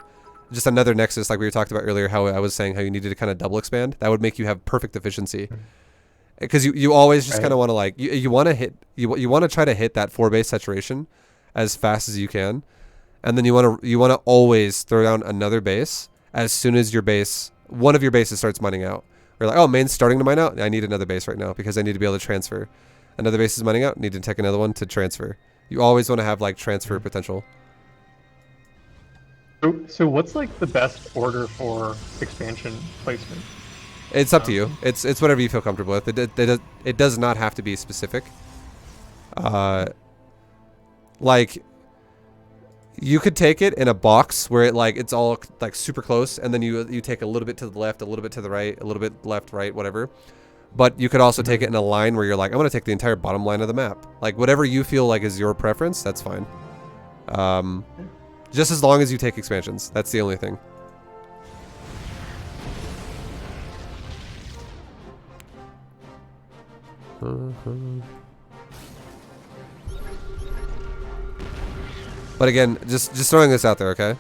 just another Nexus, like we were talking about earlier, how I was saying how you needed to kind of double expand. That would make you have perfect efficiency. Because you always just kind of want to, like, you want to try to hit that 4 base saturation as fast as you can. And then you want to always throw down another base as soon as one of your bases starts mining out. We're like, oh, main's starting to mine out. I need another base right now because I need to be able to transfer. Another base is mining out. Need to take another one to transfer. You always want to have, like, transfer potential. So what's, like, the best order for expansion placement? It's up to you. It's whatever you feel comfortable with. It does not have to be specific. Like, You could take it in a box where it's all like super close, and then you take a little bit to the left, a little bit to the right, a little bit left, right, whatever. But you could also take it in a line where you're like, I'm gonna take the entire bottom line of the map. Like whatever you feel like is your preference, that's fine. Just as long as you take expansions, that's the only thing. But again, just throwing this out there, okay?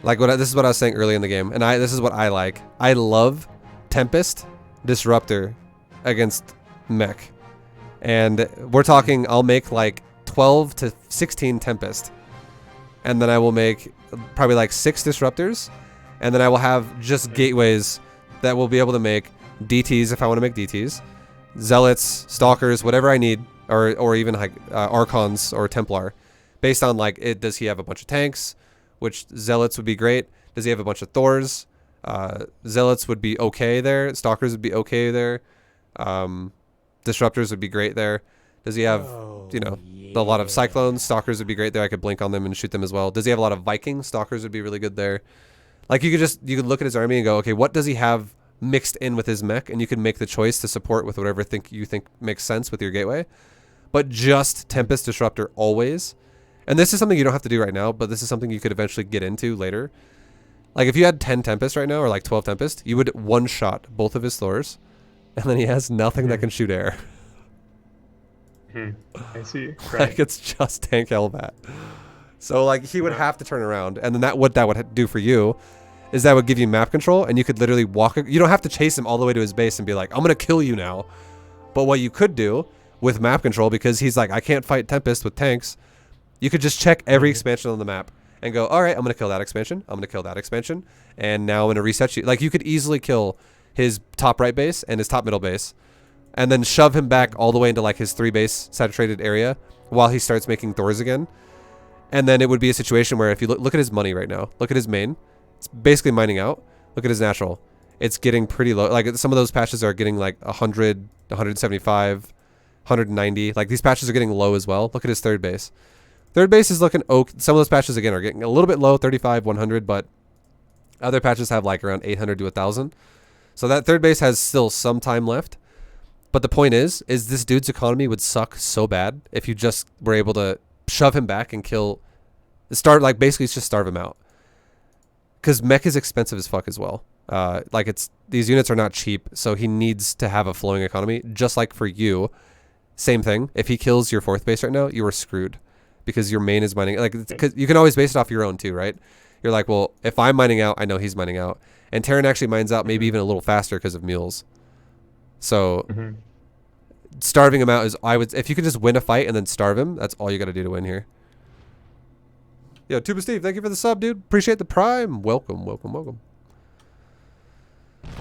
Like this is what I was saying early in the game, and this is what I like. I love Tempest Disruptor against Mech, and we're talking. I'll make like 12 to 16 Tempest, and then I will make probably like 6 Disruptors, and then I will have just gateways that will be able to make DTs if I want to make DTs, Zealots, Stalkers, whatever I need, or even like Archons or Templar. Based on like does he have a bunch of tanks, which Zealots would be great. Does he have a bunch of Thors? Zealots would be okay there. Stalkers would be okay there. Disruptors would be great there. Does he have, a lot of Cyclones? Stalkers would be great there. I could blink on them and shoot them as well. Does he have a lot of Vikings? Stalkers would be really good there. Like you could look at his army and go, okay, what does he have mixed in with his mech? And you can make the choice to support with whatever you think makes sense with your gateway. But just Tempest Disruptor always. And this is something you don't have to do right now, but this is something you could eventually get into later. Like if you had 10 Tempest right now, or like 12 Tempest, you would one-shot both of his Thors, and then he has nothing that can shoot air. I see. Right. Like it's just tank Hellbat. So like he would have to turn around, and then what that would do for you is that would give you map control, and you could literally walk. You don't have to chase him all the way to his base and be like, I'm gonna kill you now. But what you could do with map control, because he's like, I can't fight Tempest with tanks. You could just check every expansion on the map and go, all right, I'm going to kill that expansion. I'm going to kill that expansion. And now I'm going to reset you. Like, you could easily kill his top right base and his top middle base and then shove him back all the way into, like, his 3-base saturated area while he starts making Thors again. And then it would be a situation where if you look at his money right now, look at his main. It's basically mining out. Look at his natural. It's getting pretty low. Like, some of those patches are getting, like, 100, 175, 190. Like, these patches are getting low as well. Look at his third base. Third base is looking okay. Some of those patches, again, are getting a little bit low, 35, 100, but other patches have like around 800 to 1,000. So that third base has still some time left. But the point is this dude's economy would suck so bad if you just were able to shove him back and basically just starve him out. Because Mech is expensive as fuck as well. These units are not cheap, so he needs to have a flowing economy. Just like for you, same thing. If he kills your 4th base right now, you are screwed. Because your main is mining, because you can always base it off your own too, right? You're like, well, if I'm mining out, I know he's mining out, and Terran actually mines out maybe even a little faster because of mules. So starving him out is, if you could just win a fight and then starve him, that's all you got to do to win here. Yo, Tuba Steve, thank you for the sub, dude. Appreciate the prime. Welcome, welcome, welcome. All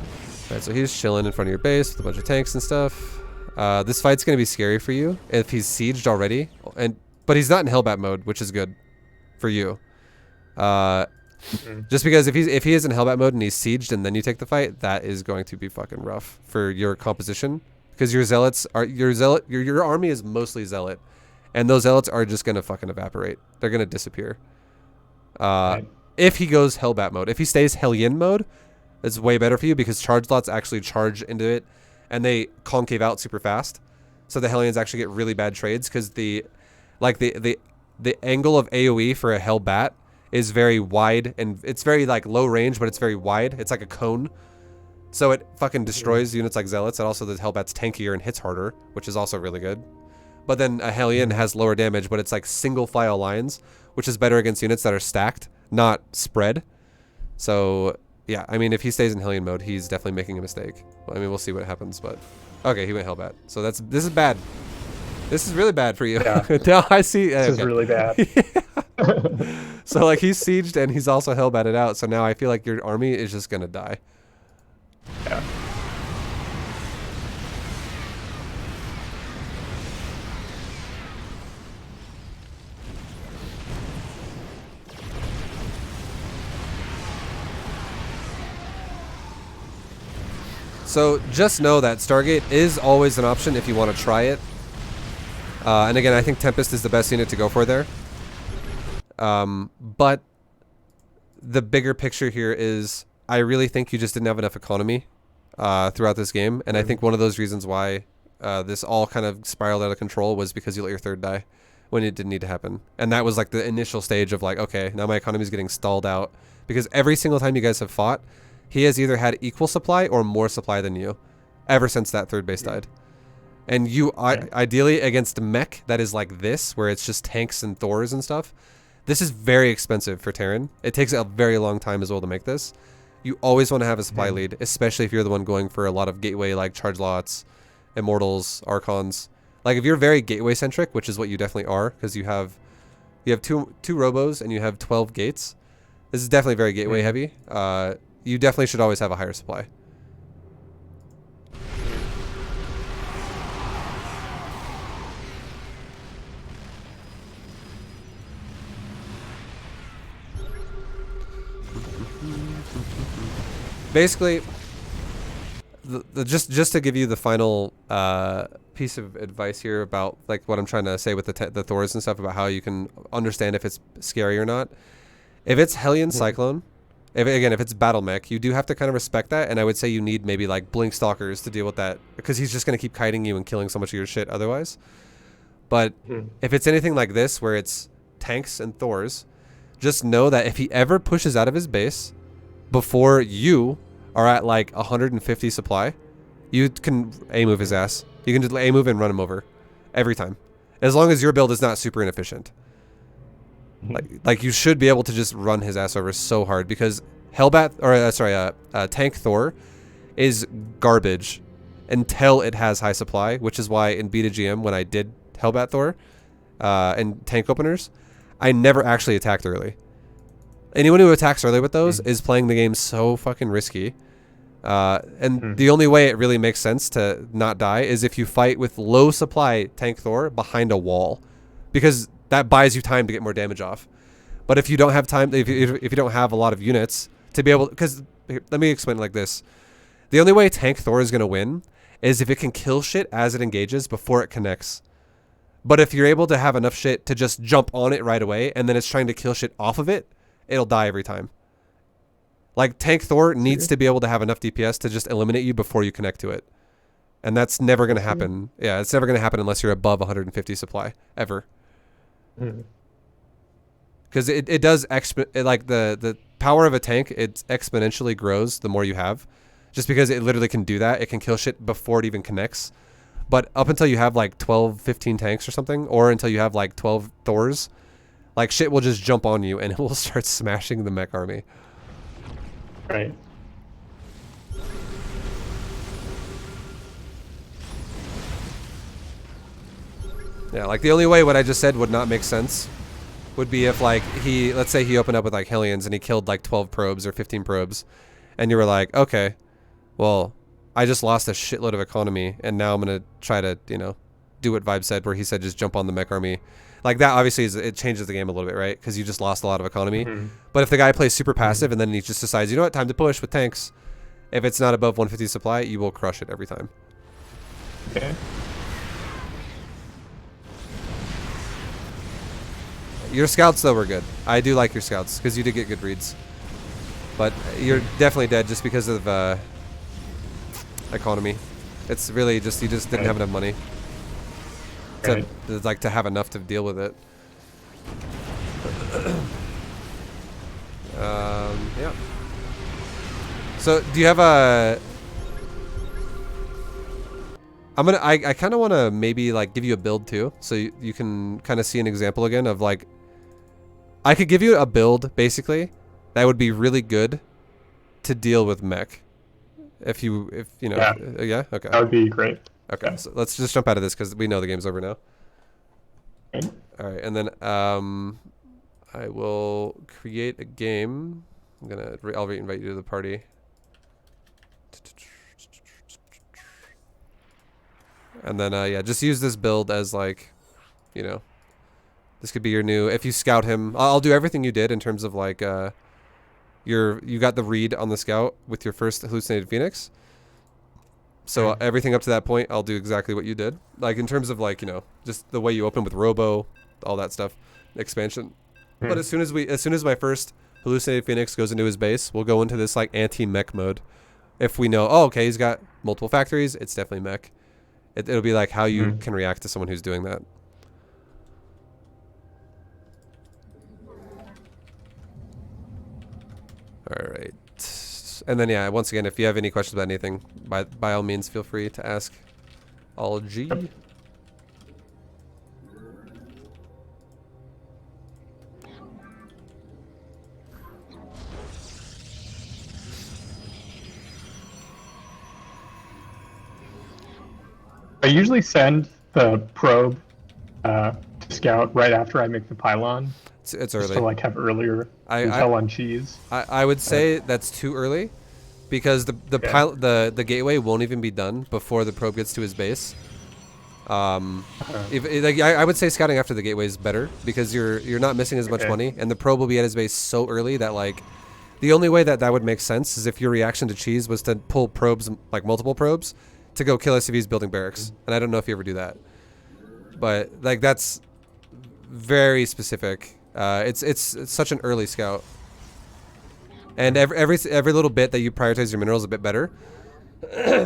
right, so he's chilling in front of your base with a bunch of tanks and stuff. This fight's gonna be scary for you if he's sieged already, but he's not in Hellbat mode, which is good for you. Just because if he is in Hellbat mode and he's sieged and then you take the fight, that is going to be fucking rough for your composition. Because your zealots are your army is mostly zealot, and those zealots are just gonna fucking evaporate. They're gonna disappear. If he goes Hellbat mode, if he stays Hellion mode, it's way better for you because charge lots actually charge into it, and they concave out super fast. So the Hellions actually get really bad trades because the angle of AoE for a Hellbat is very wide, and it's very like low range, but it's very wide. It's like a cone. So it fucking destroys units like Zealots, and also the Hellbat's tankier and hits harder, which is also really good. But then a Hellion has lower damage, but it's like single file lines, which is better against units that are stacked, not spread. So yeah, I mean, if he stays in Hellion mode, he's definitely making a mistake. Well, I mean, we'll see what happens, but okay, he went Hellbat. So this is bad. This is really bad for you. Yeah. Now I see. This is really bad. So like he's sieged and he's also Hellbatted out. So now I feel like your army is just gonna die. Yeah. So just know that Stargate is always an option if you want to try it. And again, I think Tempest is the best unit to go for there. But the bigger picture here is I really think you just didn't have enough economy throughout this game. And I think one of those reasons why this all kind of spiraled out of control was because you let your third die when it didn't need to happen. And that was like the initial stage of like, okay, now my economy is getting stalled out. Because every single time you guys have fought, he has either had equal supply or more supply than you ever since that third base died. And you, ideally against Mech that is like this, where it's just tanks and Thors and stuff, this is very expensive for Terran. It takes a very long time as well to make this. You always want to have a supply lead, especially if you're the one going for a lot of gateway like charge lots, immortals, archons. Like if you're very gateway centric, which is what you definitely are, because you have two robos and you have 12 gates. This is definitely very gateway heavy. You definitely should always have a higher supply. Basically, just to give you the final piece of advice here about like what I'm trying to say with the Thors and stuff about how you can understand if it's scary or not. If it's Hellion Cyclone, if it's Battle Mech, you do have to kind of respect that, and I would say you need maybe like Blink Stalkers to deal with that, because he's just going to keep kiting you and killing so much of your shit otherwise. But if it's anything like this, where it's tanks and Thors, just know that if he ever pushes out of his base before you are at like 150 supply, you can A-move his ass. You can just A-move and run him over every time, as long as your build is not super inefficient. Like you should be able to just run his ass over so hard, because Tank Thor is garbage until it has high supply, which is why in Beta GM when I did Hellbat Thor and tank openers, I never actually attacked early. Anyone who attacks early with those is playing the game so fucking risky. And the only way it really makes sense to not die is if you fight with low supply Tank Thor behind a wall, because that buys you time to get more damage off. But if you don't have time, if you don't have a lot of units to be able, because let me explain it like this. The only way Tank Thor is going to win is if it can kill shit as it engages before it connects. But if you're able to have enough shit to just jump on it right away and then it's trying to kill shit off of it, it'll die every time. Like Tank Thor needs to be able to have enough DPS to just eliminate you before you connect to it. And that's never going to happen. Yeah, it's never going to happen unless you're above 150 supply, ever. Because it does, like the power of a tank, it exponentially grows the more you have. Just because it literally can do that. It can kill shit before it even connects. But up until you have like 12, 15 tanks or something, or until you have like 12 Thors, like shit will just jump on you and it will start smashing the Mech army. Right. Yeah, like the only way what I just said would not make sense would be if like let's say he opened up with like Hellions and he killed like 12 probes or 15 probes, and you were like, okay, well, I just lost a shitload of economy and now I'm gonna try to, you know, do what ViBE said, where he said just jump on the Mech army. Like that obviously it changes the game a little bit, right? Because you just lost a lot of economy. But if the guy plays super passive and then he just decides, you know what, time to push with tanks, if it's not above 150 supply, you will crush it every time. Okay. Your scouts though were good. I do like your scouts because you did get good reads. But you're definitely dead just because of economy. It's really just you just didn't have enough money to to have enough to deal with it. Yeah. So do you have a? I kind of want to maybe like give you a build too, so you can kind of see an example again of like. I could give you a build basically that would be really good to deal with Mech. If you know, yeah, okay. That would be great. Okay, yeah. So let's just jump out of this because we know the game's over now. Okay. All right, and then I will create a game. I'll re-invite you to the party. And then yeah, just use this build as like, you know, this could be your new. If you scout him, I'll do everything you did in terms of like you got the read on the scout with your first hallucinated Phoenix. So everything up to that point, I'll do exactly what you did. Like in terms of like, you know, just the way you open with Robo, all that stuff, expansion. But as soon as my first hallucinated phoenix goes into his base, we'll go into this like anti-mech mode. If we know, oh, okay, he's got multiple factories, it's definitely mech. It'll be like how you can react to someone who's doing that. All right. And then, yeah, once again, if you have any questions about anything, by all means, feel free to ask. All G. Yep. I usually send the probe to scout right after I make the pylon. It's Just early. to like have earlier intel on cheese. I would say that's too early, because the gateway won't even be done before the probe gets to his base. I would say scouting after the gateway is better, because you're not missing as much money, and the probe will be at his base so early that like the only way that would make sense is if your reaction to cheese was to pull probes, like multiple probes, to go kill SCVs building barracks. And I don't know if you ever do that, but like that's very specific. It's such an early scout, and every little bit that you prioritize your minerals a bit better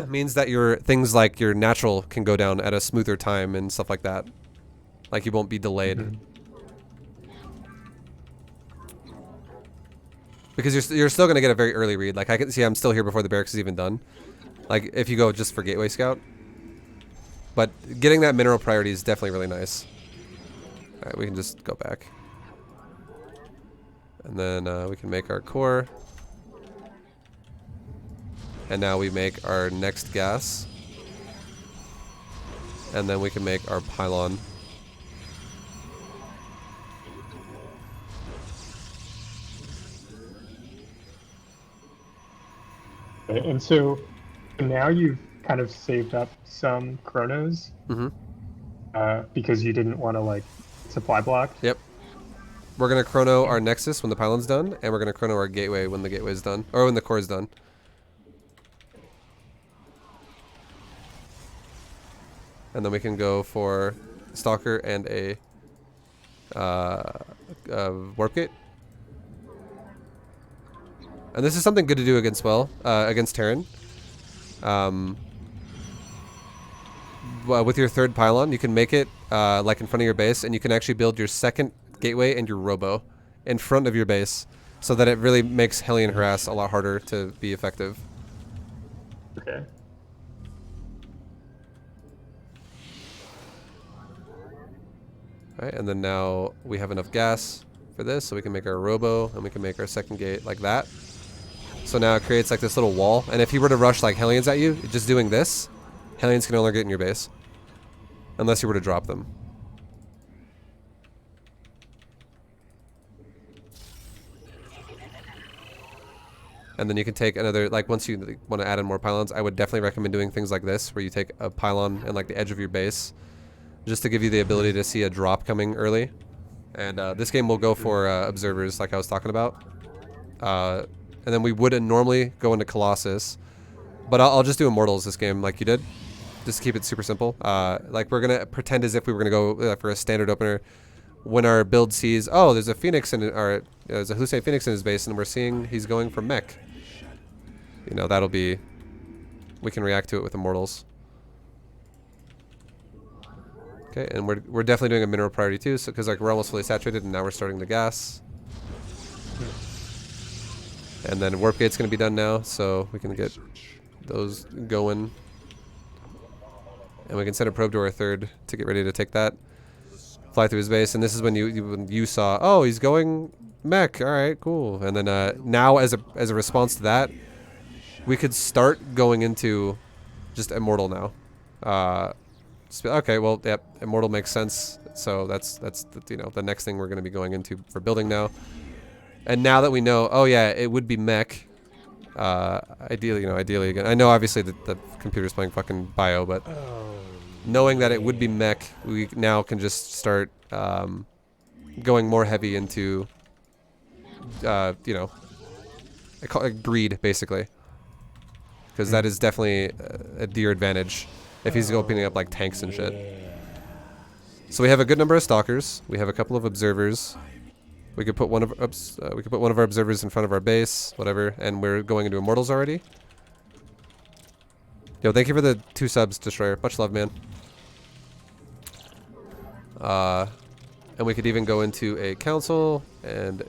means that your things like your natural can go down at a smoother time and stuff like that. Like you won't be delayed. Because you're still gonna get a very early read. Like I can see I'm still here before the barracks is even done. Like if you go just for gateway scout. But getting that mineral priority is definitely really nice. Alright, we can just go back. And then we can make our core. And now we make our next gas. And then we can make our pylon. And so now you've kind of saved up some chronos because you didn't want to like supply block. Yep. We're gonna chrono our nexus when the pylon's done, and we're gonna chrono our gateway when the gateway's done, or when the core is done. And then we can go for Stalker and a warp gate. And this is something good to do against against Terran. With your third pylon, you can make it like in front of your base, and you can actually build your second gateway and your robo in front of your base, so that it really makes Hellion Harass a lot harder to be effective. Okay. Alright, and then now we have enough gas for this, so we can make our robo, and we can make our second gate like that. So now it creates like this little wall, and if he were to rush like Hellions at you, just doing this, Hellions can only get in your base. Unless you were to drop them. And then you can take another, like once you want to add in more pylons, I would definitely recommend doing things like this, where you take a pylon and like the edge of your base, just to give you the ability to see a drop coming early. And this game will go for observers, like I was talking about. And then we wouldn't normally go into Colossus, but I'll just do Immortals this game like you did. Just keep it super simple. Like we're going to pretend as if we were going to go for a standard opener. When our build sees, oh, there's a Phoenix there's a hallucinated Phoenix in his base, and we're seeing he's going for Mech. You know, that'll be, we can react to it with Immortals. Okay, and we're definitely doing a mineral priority too, so because like we're almost fully saturated, and now we're starting the gas. And then warp gate's gonna be done now, so we can get those going. And we can send a probe to our third to get ready to take that. Fly through his base, and this is when you saw, oh, he's going Mech. All right, cool. And then now as a response to that, we could start going into just Immortal now. Okay, well, yep, Immortal makes sense. So that's you know, the next thing we're going to be going into for building now. And now that we know, oh yeah, it would be Mech. Ideally again. I know obviously the computer's playing fucking bio, but knowing that it would be Mech, we now can just start going more heavy into, you know, I call it greed basically, because that is definitely a dear advantage if he's opening up like tanks and shit. So we have a good number of stalkers. We have a couple of observers. We could put one of we could put one of our observers in front of our base, whatever, and we're going into Immortals already. Yo, thank you for the 2 subs, Destroyer. Much love, man. And we could even go into a council and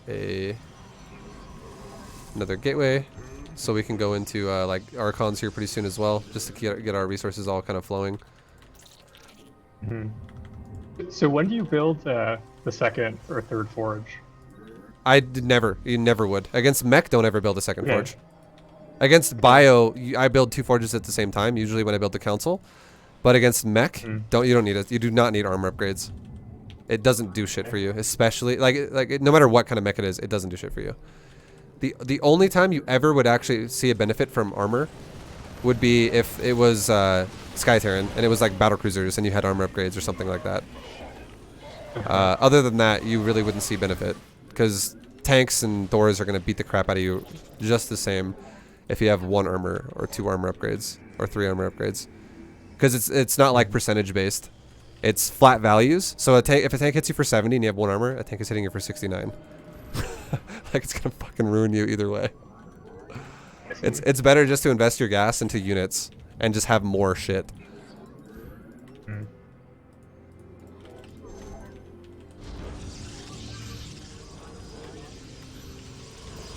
another gateway, so we can go into like Archons here pretty soon as well, just to get our resources all kind of flowing. So when do you build the second or third forge? You never would. Against Mech, don't ever build a second forge. Against Bio, I build 2 forges at the same time, usually when I build the council. But against Mech, you don't need it. You do not need armor upgrades. It doesn't do shit for you, especially like no matter what kind of mech it is, it doesn't do shit for you. The only time you ever would actually see a benefit from armor would be if it was Sky Terran and it was like battle cruisers and you had armor upgrades or something like that. Other than that, you really wouldn't see benefit, because tanks and Thors are going to beat the crap out of you just the same if you have 1 armor or 2 armor upgrades or 3 armor upgrades, because it's not like percentage based. It's flat values. So if a tank hits you for 70 and you have 1 armor, a tank is hitting you for 69. Like, it's gonna fucking ruin you either way. It's better just to invest your gas into units and just have more shit.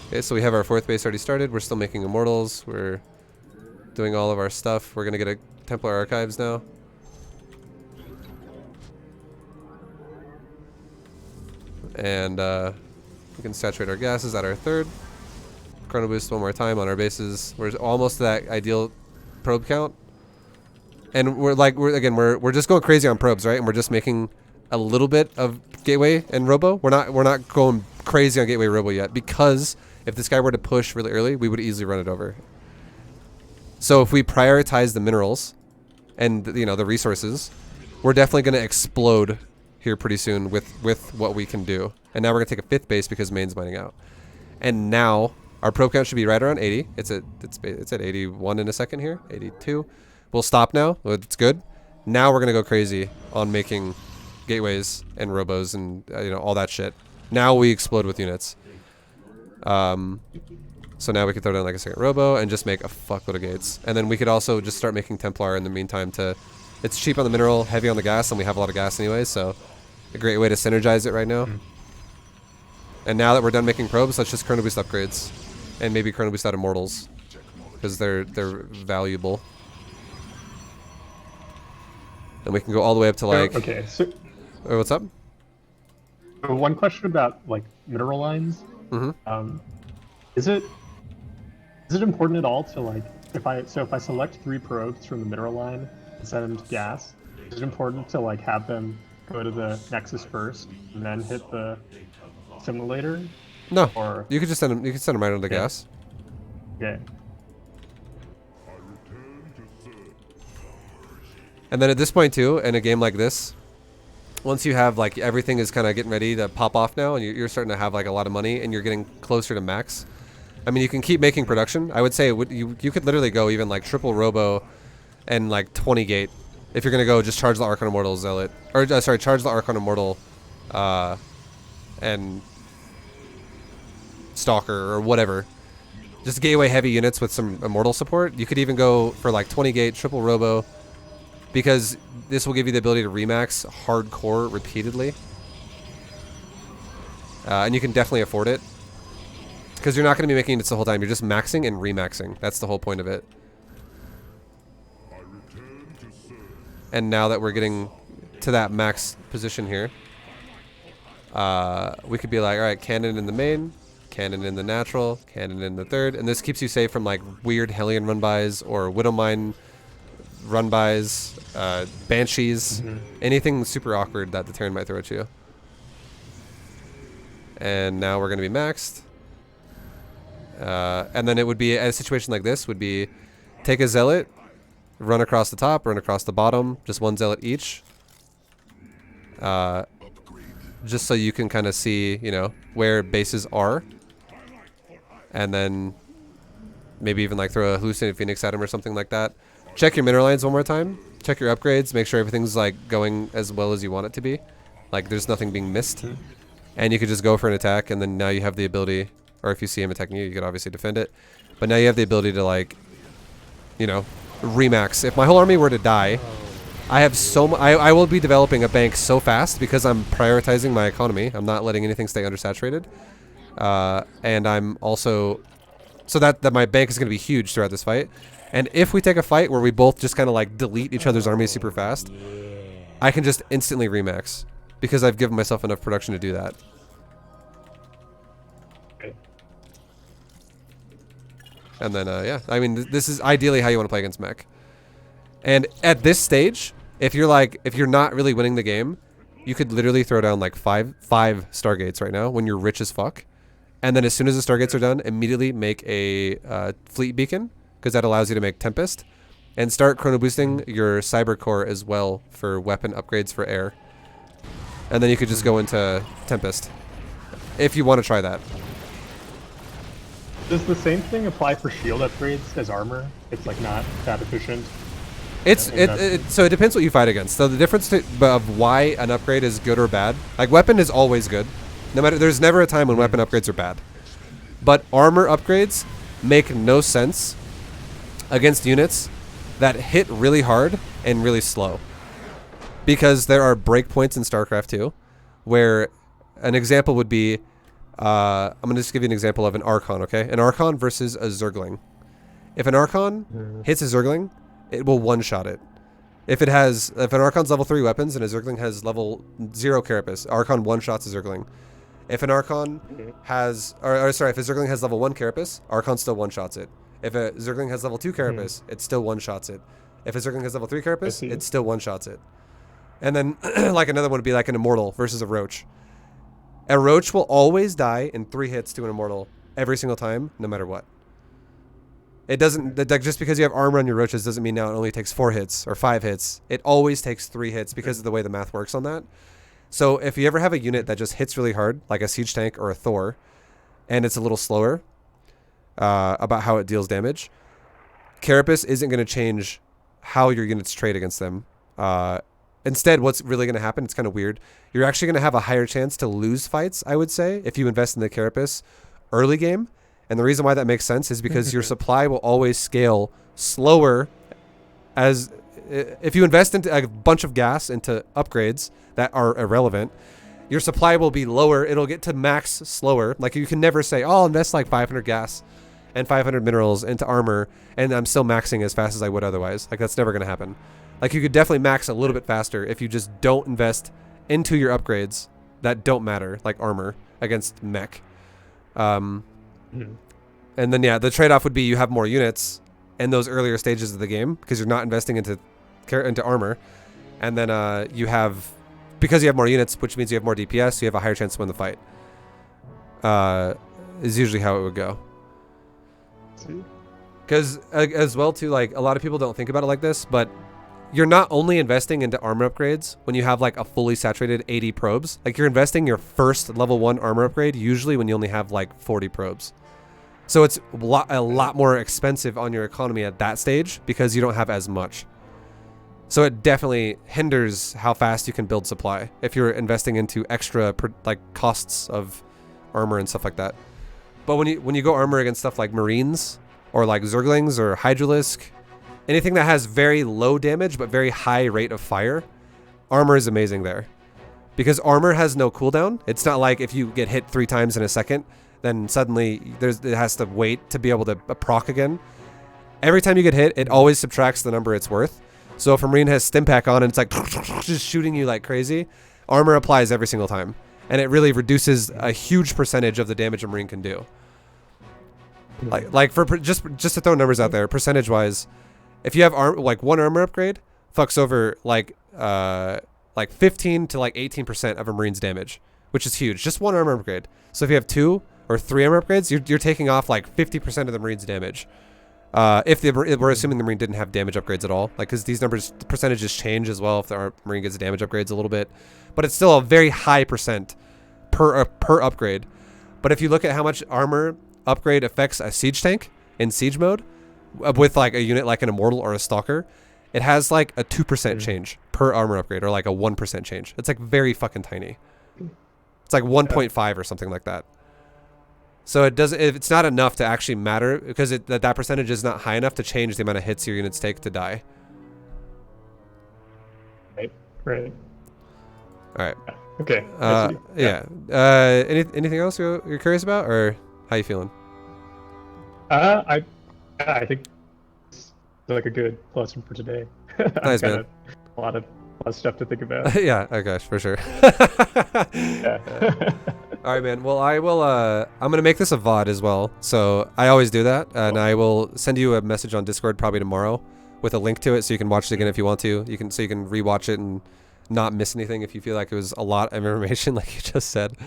Okay, so we have our 4th base already started. We're still making Immortals. We're doing all of our stuff. We're gonna get a Templar Archives now. And we can saturate our gases at our 3rd. Chrono boost 1 more time on our bases. We're almost to that ideal probe count. And we're just going crazy on probes, right? And we're just making a little bit of Gateway and Robo. We're not going crazy on Gateway Robo yet, because if this guy were to push really early, we would easily run it over. So if we prioritize the minerals and the resources, we're definitely going to explode here pretty soon with what we can do. And now we're gonna take a 5th base because main's mining out. And now our probe count should be right around 80. It's at 81 in a second here. 82. We'll stop now. It's good. Now we're gonna go crazy on making gateways and robos and all that shit. Now we explode with units. So now we can throw down like a second robo and just make a fuckload of gates. And then we could also just start making Templar in the meantime to... It's cheap on the mineral, heavy on the gas, and we have a lot of gas anyway, so a great way to synergize it right now. And now that we're done making probes, let's just Chrono Boost upgrades. And maybe Chrono Boost out Immortals, because they're valuable. And we can go all the way up to like... Okay, so... what's up? One question about like mineral lines. Is it important at all to like if I select 3 probes from the mineral line and send them to gas, is it important to like have them go to the Nexus first and then hit the simulator? No. Or you could just send them. You could send them right on the gas. Okay. And then at this point too, in a game like this, once you have like everything is kind of getting ready to pop off now, and you're starting to have like a lot of money, and you're getting closer to max. I mean, you can keep making production. I would say you could literally go even like triple robo, and like 20 gate, if you're gonna go just charge the Archon Immortal Zealot, or sorry, charge the Archon Immortal, and Stalker or whatever. Just gateway heavy units with some Immortal support. You could even go for like 20 gate triple robo, because this will give you the ability to remax hardcore repeatedly. And you can definitely afford it, because you're not going to be making units the whole time. You're just maxing and remaxing. That's the whole point of it. And now that we're getting to that max position here, we could be like, all right, cannon in the main, cannon in the natural, cannon in the third. And this keeps you safe from like weird Hellion run-bys or Widowmine run-bys, Banshees, anything super awkward that the Terran might throw at you. And now we're going to be maxed. And then it would be, a situation like this would be, take a Zealot, run across the top, run across the bottom, just 1 Zealot each. Just so you can kind of see, where bases are. And then maybe even like throw a Hallucinated Phoenix at him or something like that. Check your mineral lines one more time. Check your upgrades. Make sure everything's like going as well as you want it to be. Like there's nothing being missed. and you could just go for an attack, and then now you have the ability, or if you see him attacking you, you could obviously defend it. But now you have the ability to, like, you know, remax. If my whole army were to die, I have I will be developing a bank so fast because I'm prioritizing my economy. I'm not letting anything stay undersaturated. And I'm also... So that my bank is going to be huge throughout this fight. And if we take a fight where we both just kind of, like, delete each other's armies super fast, I can just instantly remax. Because I've given myself enough production to do that. And then, yeah. I mean, this is ideally how you want to play against Mech. And at this stage, if you're not really winning the game, you could literally throw down like five Stargates right now when you're rich as fuck. And then as soon as the Stargates are done, immediately make a fleet beacon, because that allows you to make Tempest. And start chrono boosting your Cyber Core as well for weapon upgrades for air. And then you could just go into Tempest, if you want to try that. Does the same thing apply for shield upgrades as armor? It's like not that efficient. So it depends what you fight against. So the difference of why an upgrade is good or bad, like weapon is always good. No matter, there's never a time when weapon upgrades are bad. But armor upgrades make no sense against units that hit really hard and really slow. Because there are breakpoints in StarCraft 2 where an example would be, I'm going to just give you an example of an Archon, okay? An Archon versus a Zergling. If an Archon hits a Zergling, it will one-shot it. If an Archon's level 3 weapons and a Zergling has level 0 Carapace, Archon one-shots a Zergling. If an Archon has, if a Zergling has level 1 Carapace, Archon still one-shots it. If a Zergling has level 2 Carapace, it still one-shots it. If a Zergling has level 3 Carapace, it still one-shots it. And then, like another one would be like an Immortal versus a Roach. A Roach will always die in 3 hits to an Immortal every single time, no matter what. It doesn't, just because you have armor on your Roaches doesn't mean now it only takes 4 hits or 5 hits. It always takes 3 hits because of the way the math works on that. So if you ever have a unit that just hits really hard, like a Siege Tank or a Thor, and it's a little slower about how it deals damage, Carapace isn't going to change how your units trade against them. Instead, what's really going to happen, it's kind of weird, you're actually going to have a higher chance to lose fights, I would say, if you invest in the Carapace early game. And the reason why that makes sense is because your supply will always scale slower as... If you invest into a bunch of gas into upgrades that are irrelevant, your supply will be lower. It'll get to max slower. Like, you can never say, oh, I'll invest like 500 gas and 500 minerals into armor, and I'm still maxing as fast as I would otherwise. Like, that's never going to happen. Like, you could definitely max a little bit faster if you just don't invest into your upgrades that don't matter, like armor against Mech. And then, yeah, the trade-off would be you have more units in those earlier stages of the game because you're not investing into armor. And then because you have more units, which means you have more DPS, you have a higher chance to win the fight. Is usually how it would go. Because as well, too, like, a lot of people don't think about it like this, but you're not only investing into armor upgrades when you have like a fully saturated 80 probes. Like, you're investing your first level 1 armor upgrade usually when you only have like 40 probes. So it's a lot more expensive on your economy at that stage because you don't have as much. So it definitely hinders how fast you can build supply if you're investing into extra like costs of armor and stuff like that. But when you go armor against stuff like Marines or like Zerglings or Hydralisk, anything that has very low damage but very high rate of fire, armor is amazing there. Because armor has no cooldown. It's not like if you get hit 3 times in a second, then suddenly it has to wait to be able to proc again. Every time you get hit, it always subtracts the number it's worth. So if a Marine has Stimpak on and it's like just shooting you like crazy, armor applies every single time. And it really reduces a huge percentage of the damage a Marine can do. Like for just to throw numbers out there, percentage-wise, if you have like 1 armor upgrade, fucks over like 15 to like 18% of a Marine's damage, which is huge. Just 1 armor upgrade. So if you have 2 or 3 armor upgrades, you're taking off like 50% of the Marine's damage. If we're assuming the Marine didn't have damage upgrades at all, like, because these numbers, the percentages change as well if the Marine gets damage upgrades a little bit, but it's still a very high percent per upgrade. But if you look at how much armor upgrade affects a siege tank in siege mode with like a unit like an Immortal or a Stalker, it has like a 2% change per armor upgrade or like a 1% change. It's like very fucking tiny. It's like 1.5 or something like that. So it doesn't. It's not enough to actually matter because that percentage is not high enough to change the amount of hits your units take to die. Right. Right. All right. Okay. Yeah. Anything else you're curious about, or how you feeling? I think it's like a good lesson for today. Nice, man. A lot of stuff to think about. Yeah. Oh gosh, for sure. Yeah. All right, man. Well, I will. I'm gonna make this a VOD as well, so I always do that, and I will send you a message on Discord probably tomorrow with a link to it, so you can watch it again if you want to. You can rewatch it and not miss anything if you feel like it was a lot of information, like you just said.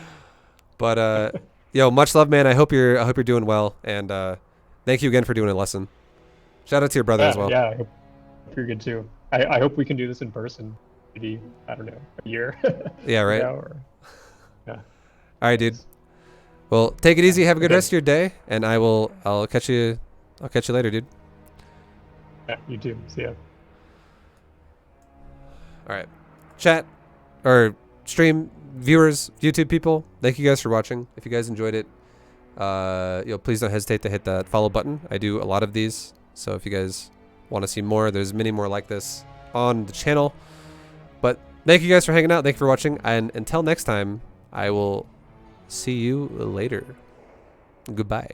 But yo, much love, man. I hope you're doing well, and thank you again for doing a lesson. Shout out to your brother as well. Yeah, I hope you're good too. I hope we can do this in person. Maybe, I don't know, a year. Yeah, right. Yeah. All right, dude. Well, take it easy. Have a good rest of your day, and I'll catch you later, dude. Yeah, you too. See ya. All right. Chat or stream viewers, YouTube people, thank you guys for watching. If you guys enjoyed it, please don't hesitate to hit that follow button. I do a lot of these, so if you guys want to see more, there's many more like this on the channel. But thank you guys for hanging out. Thank you for watching, and until next time, I will see you later. Goodbye.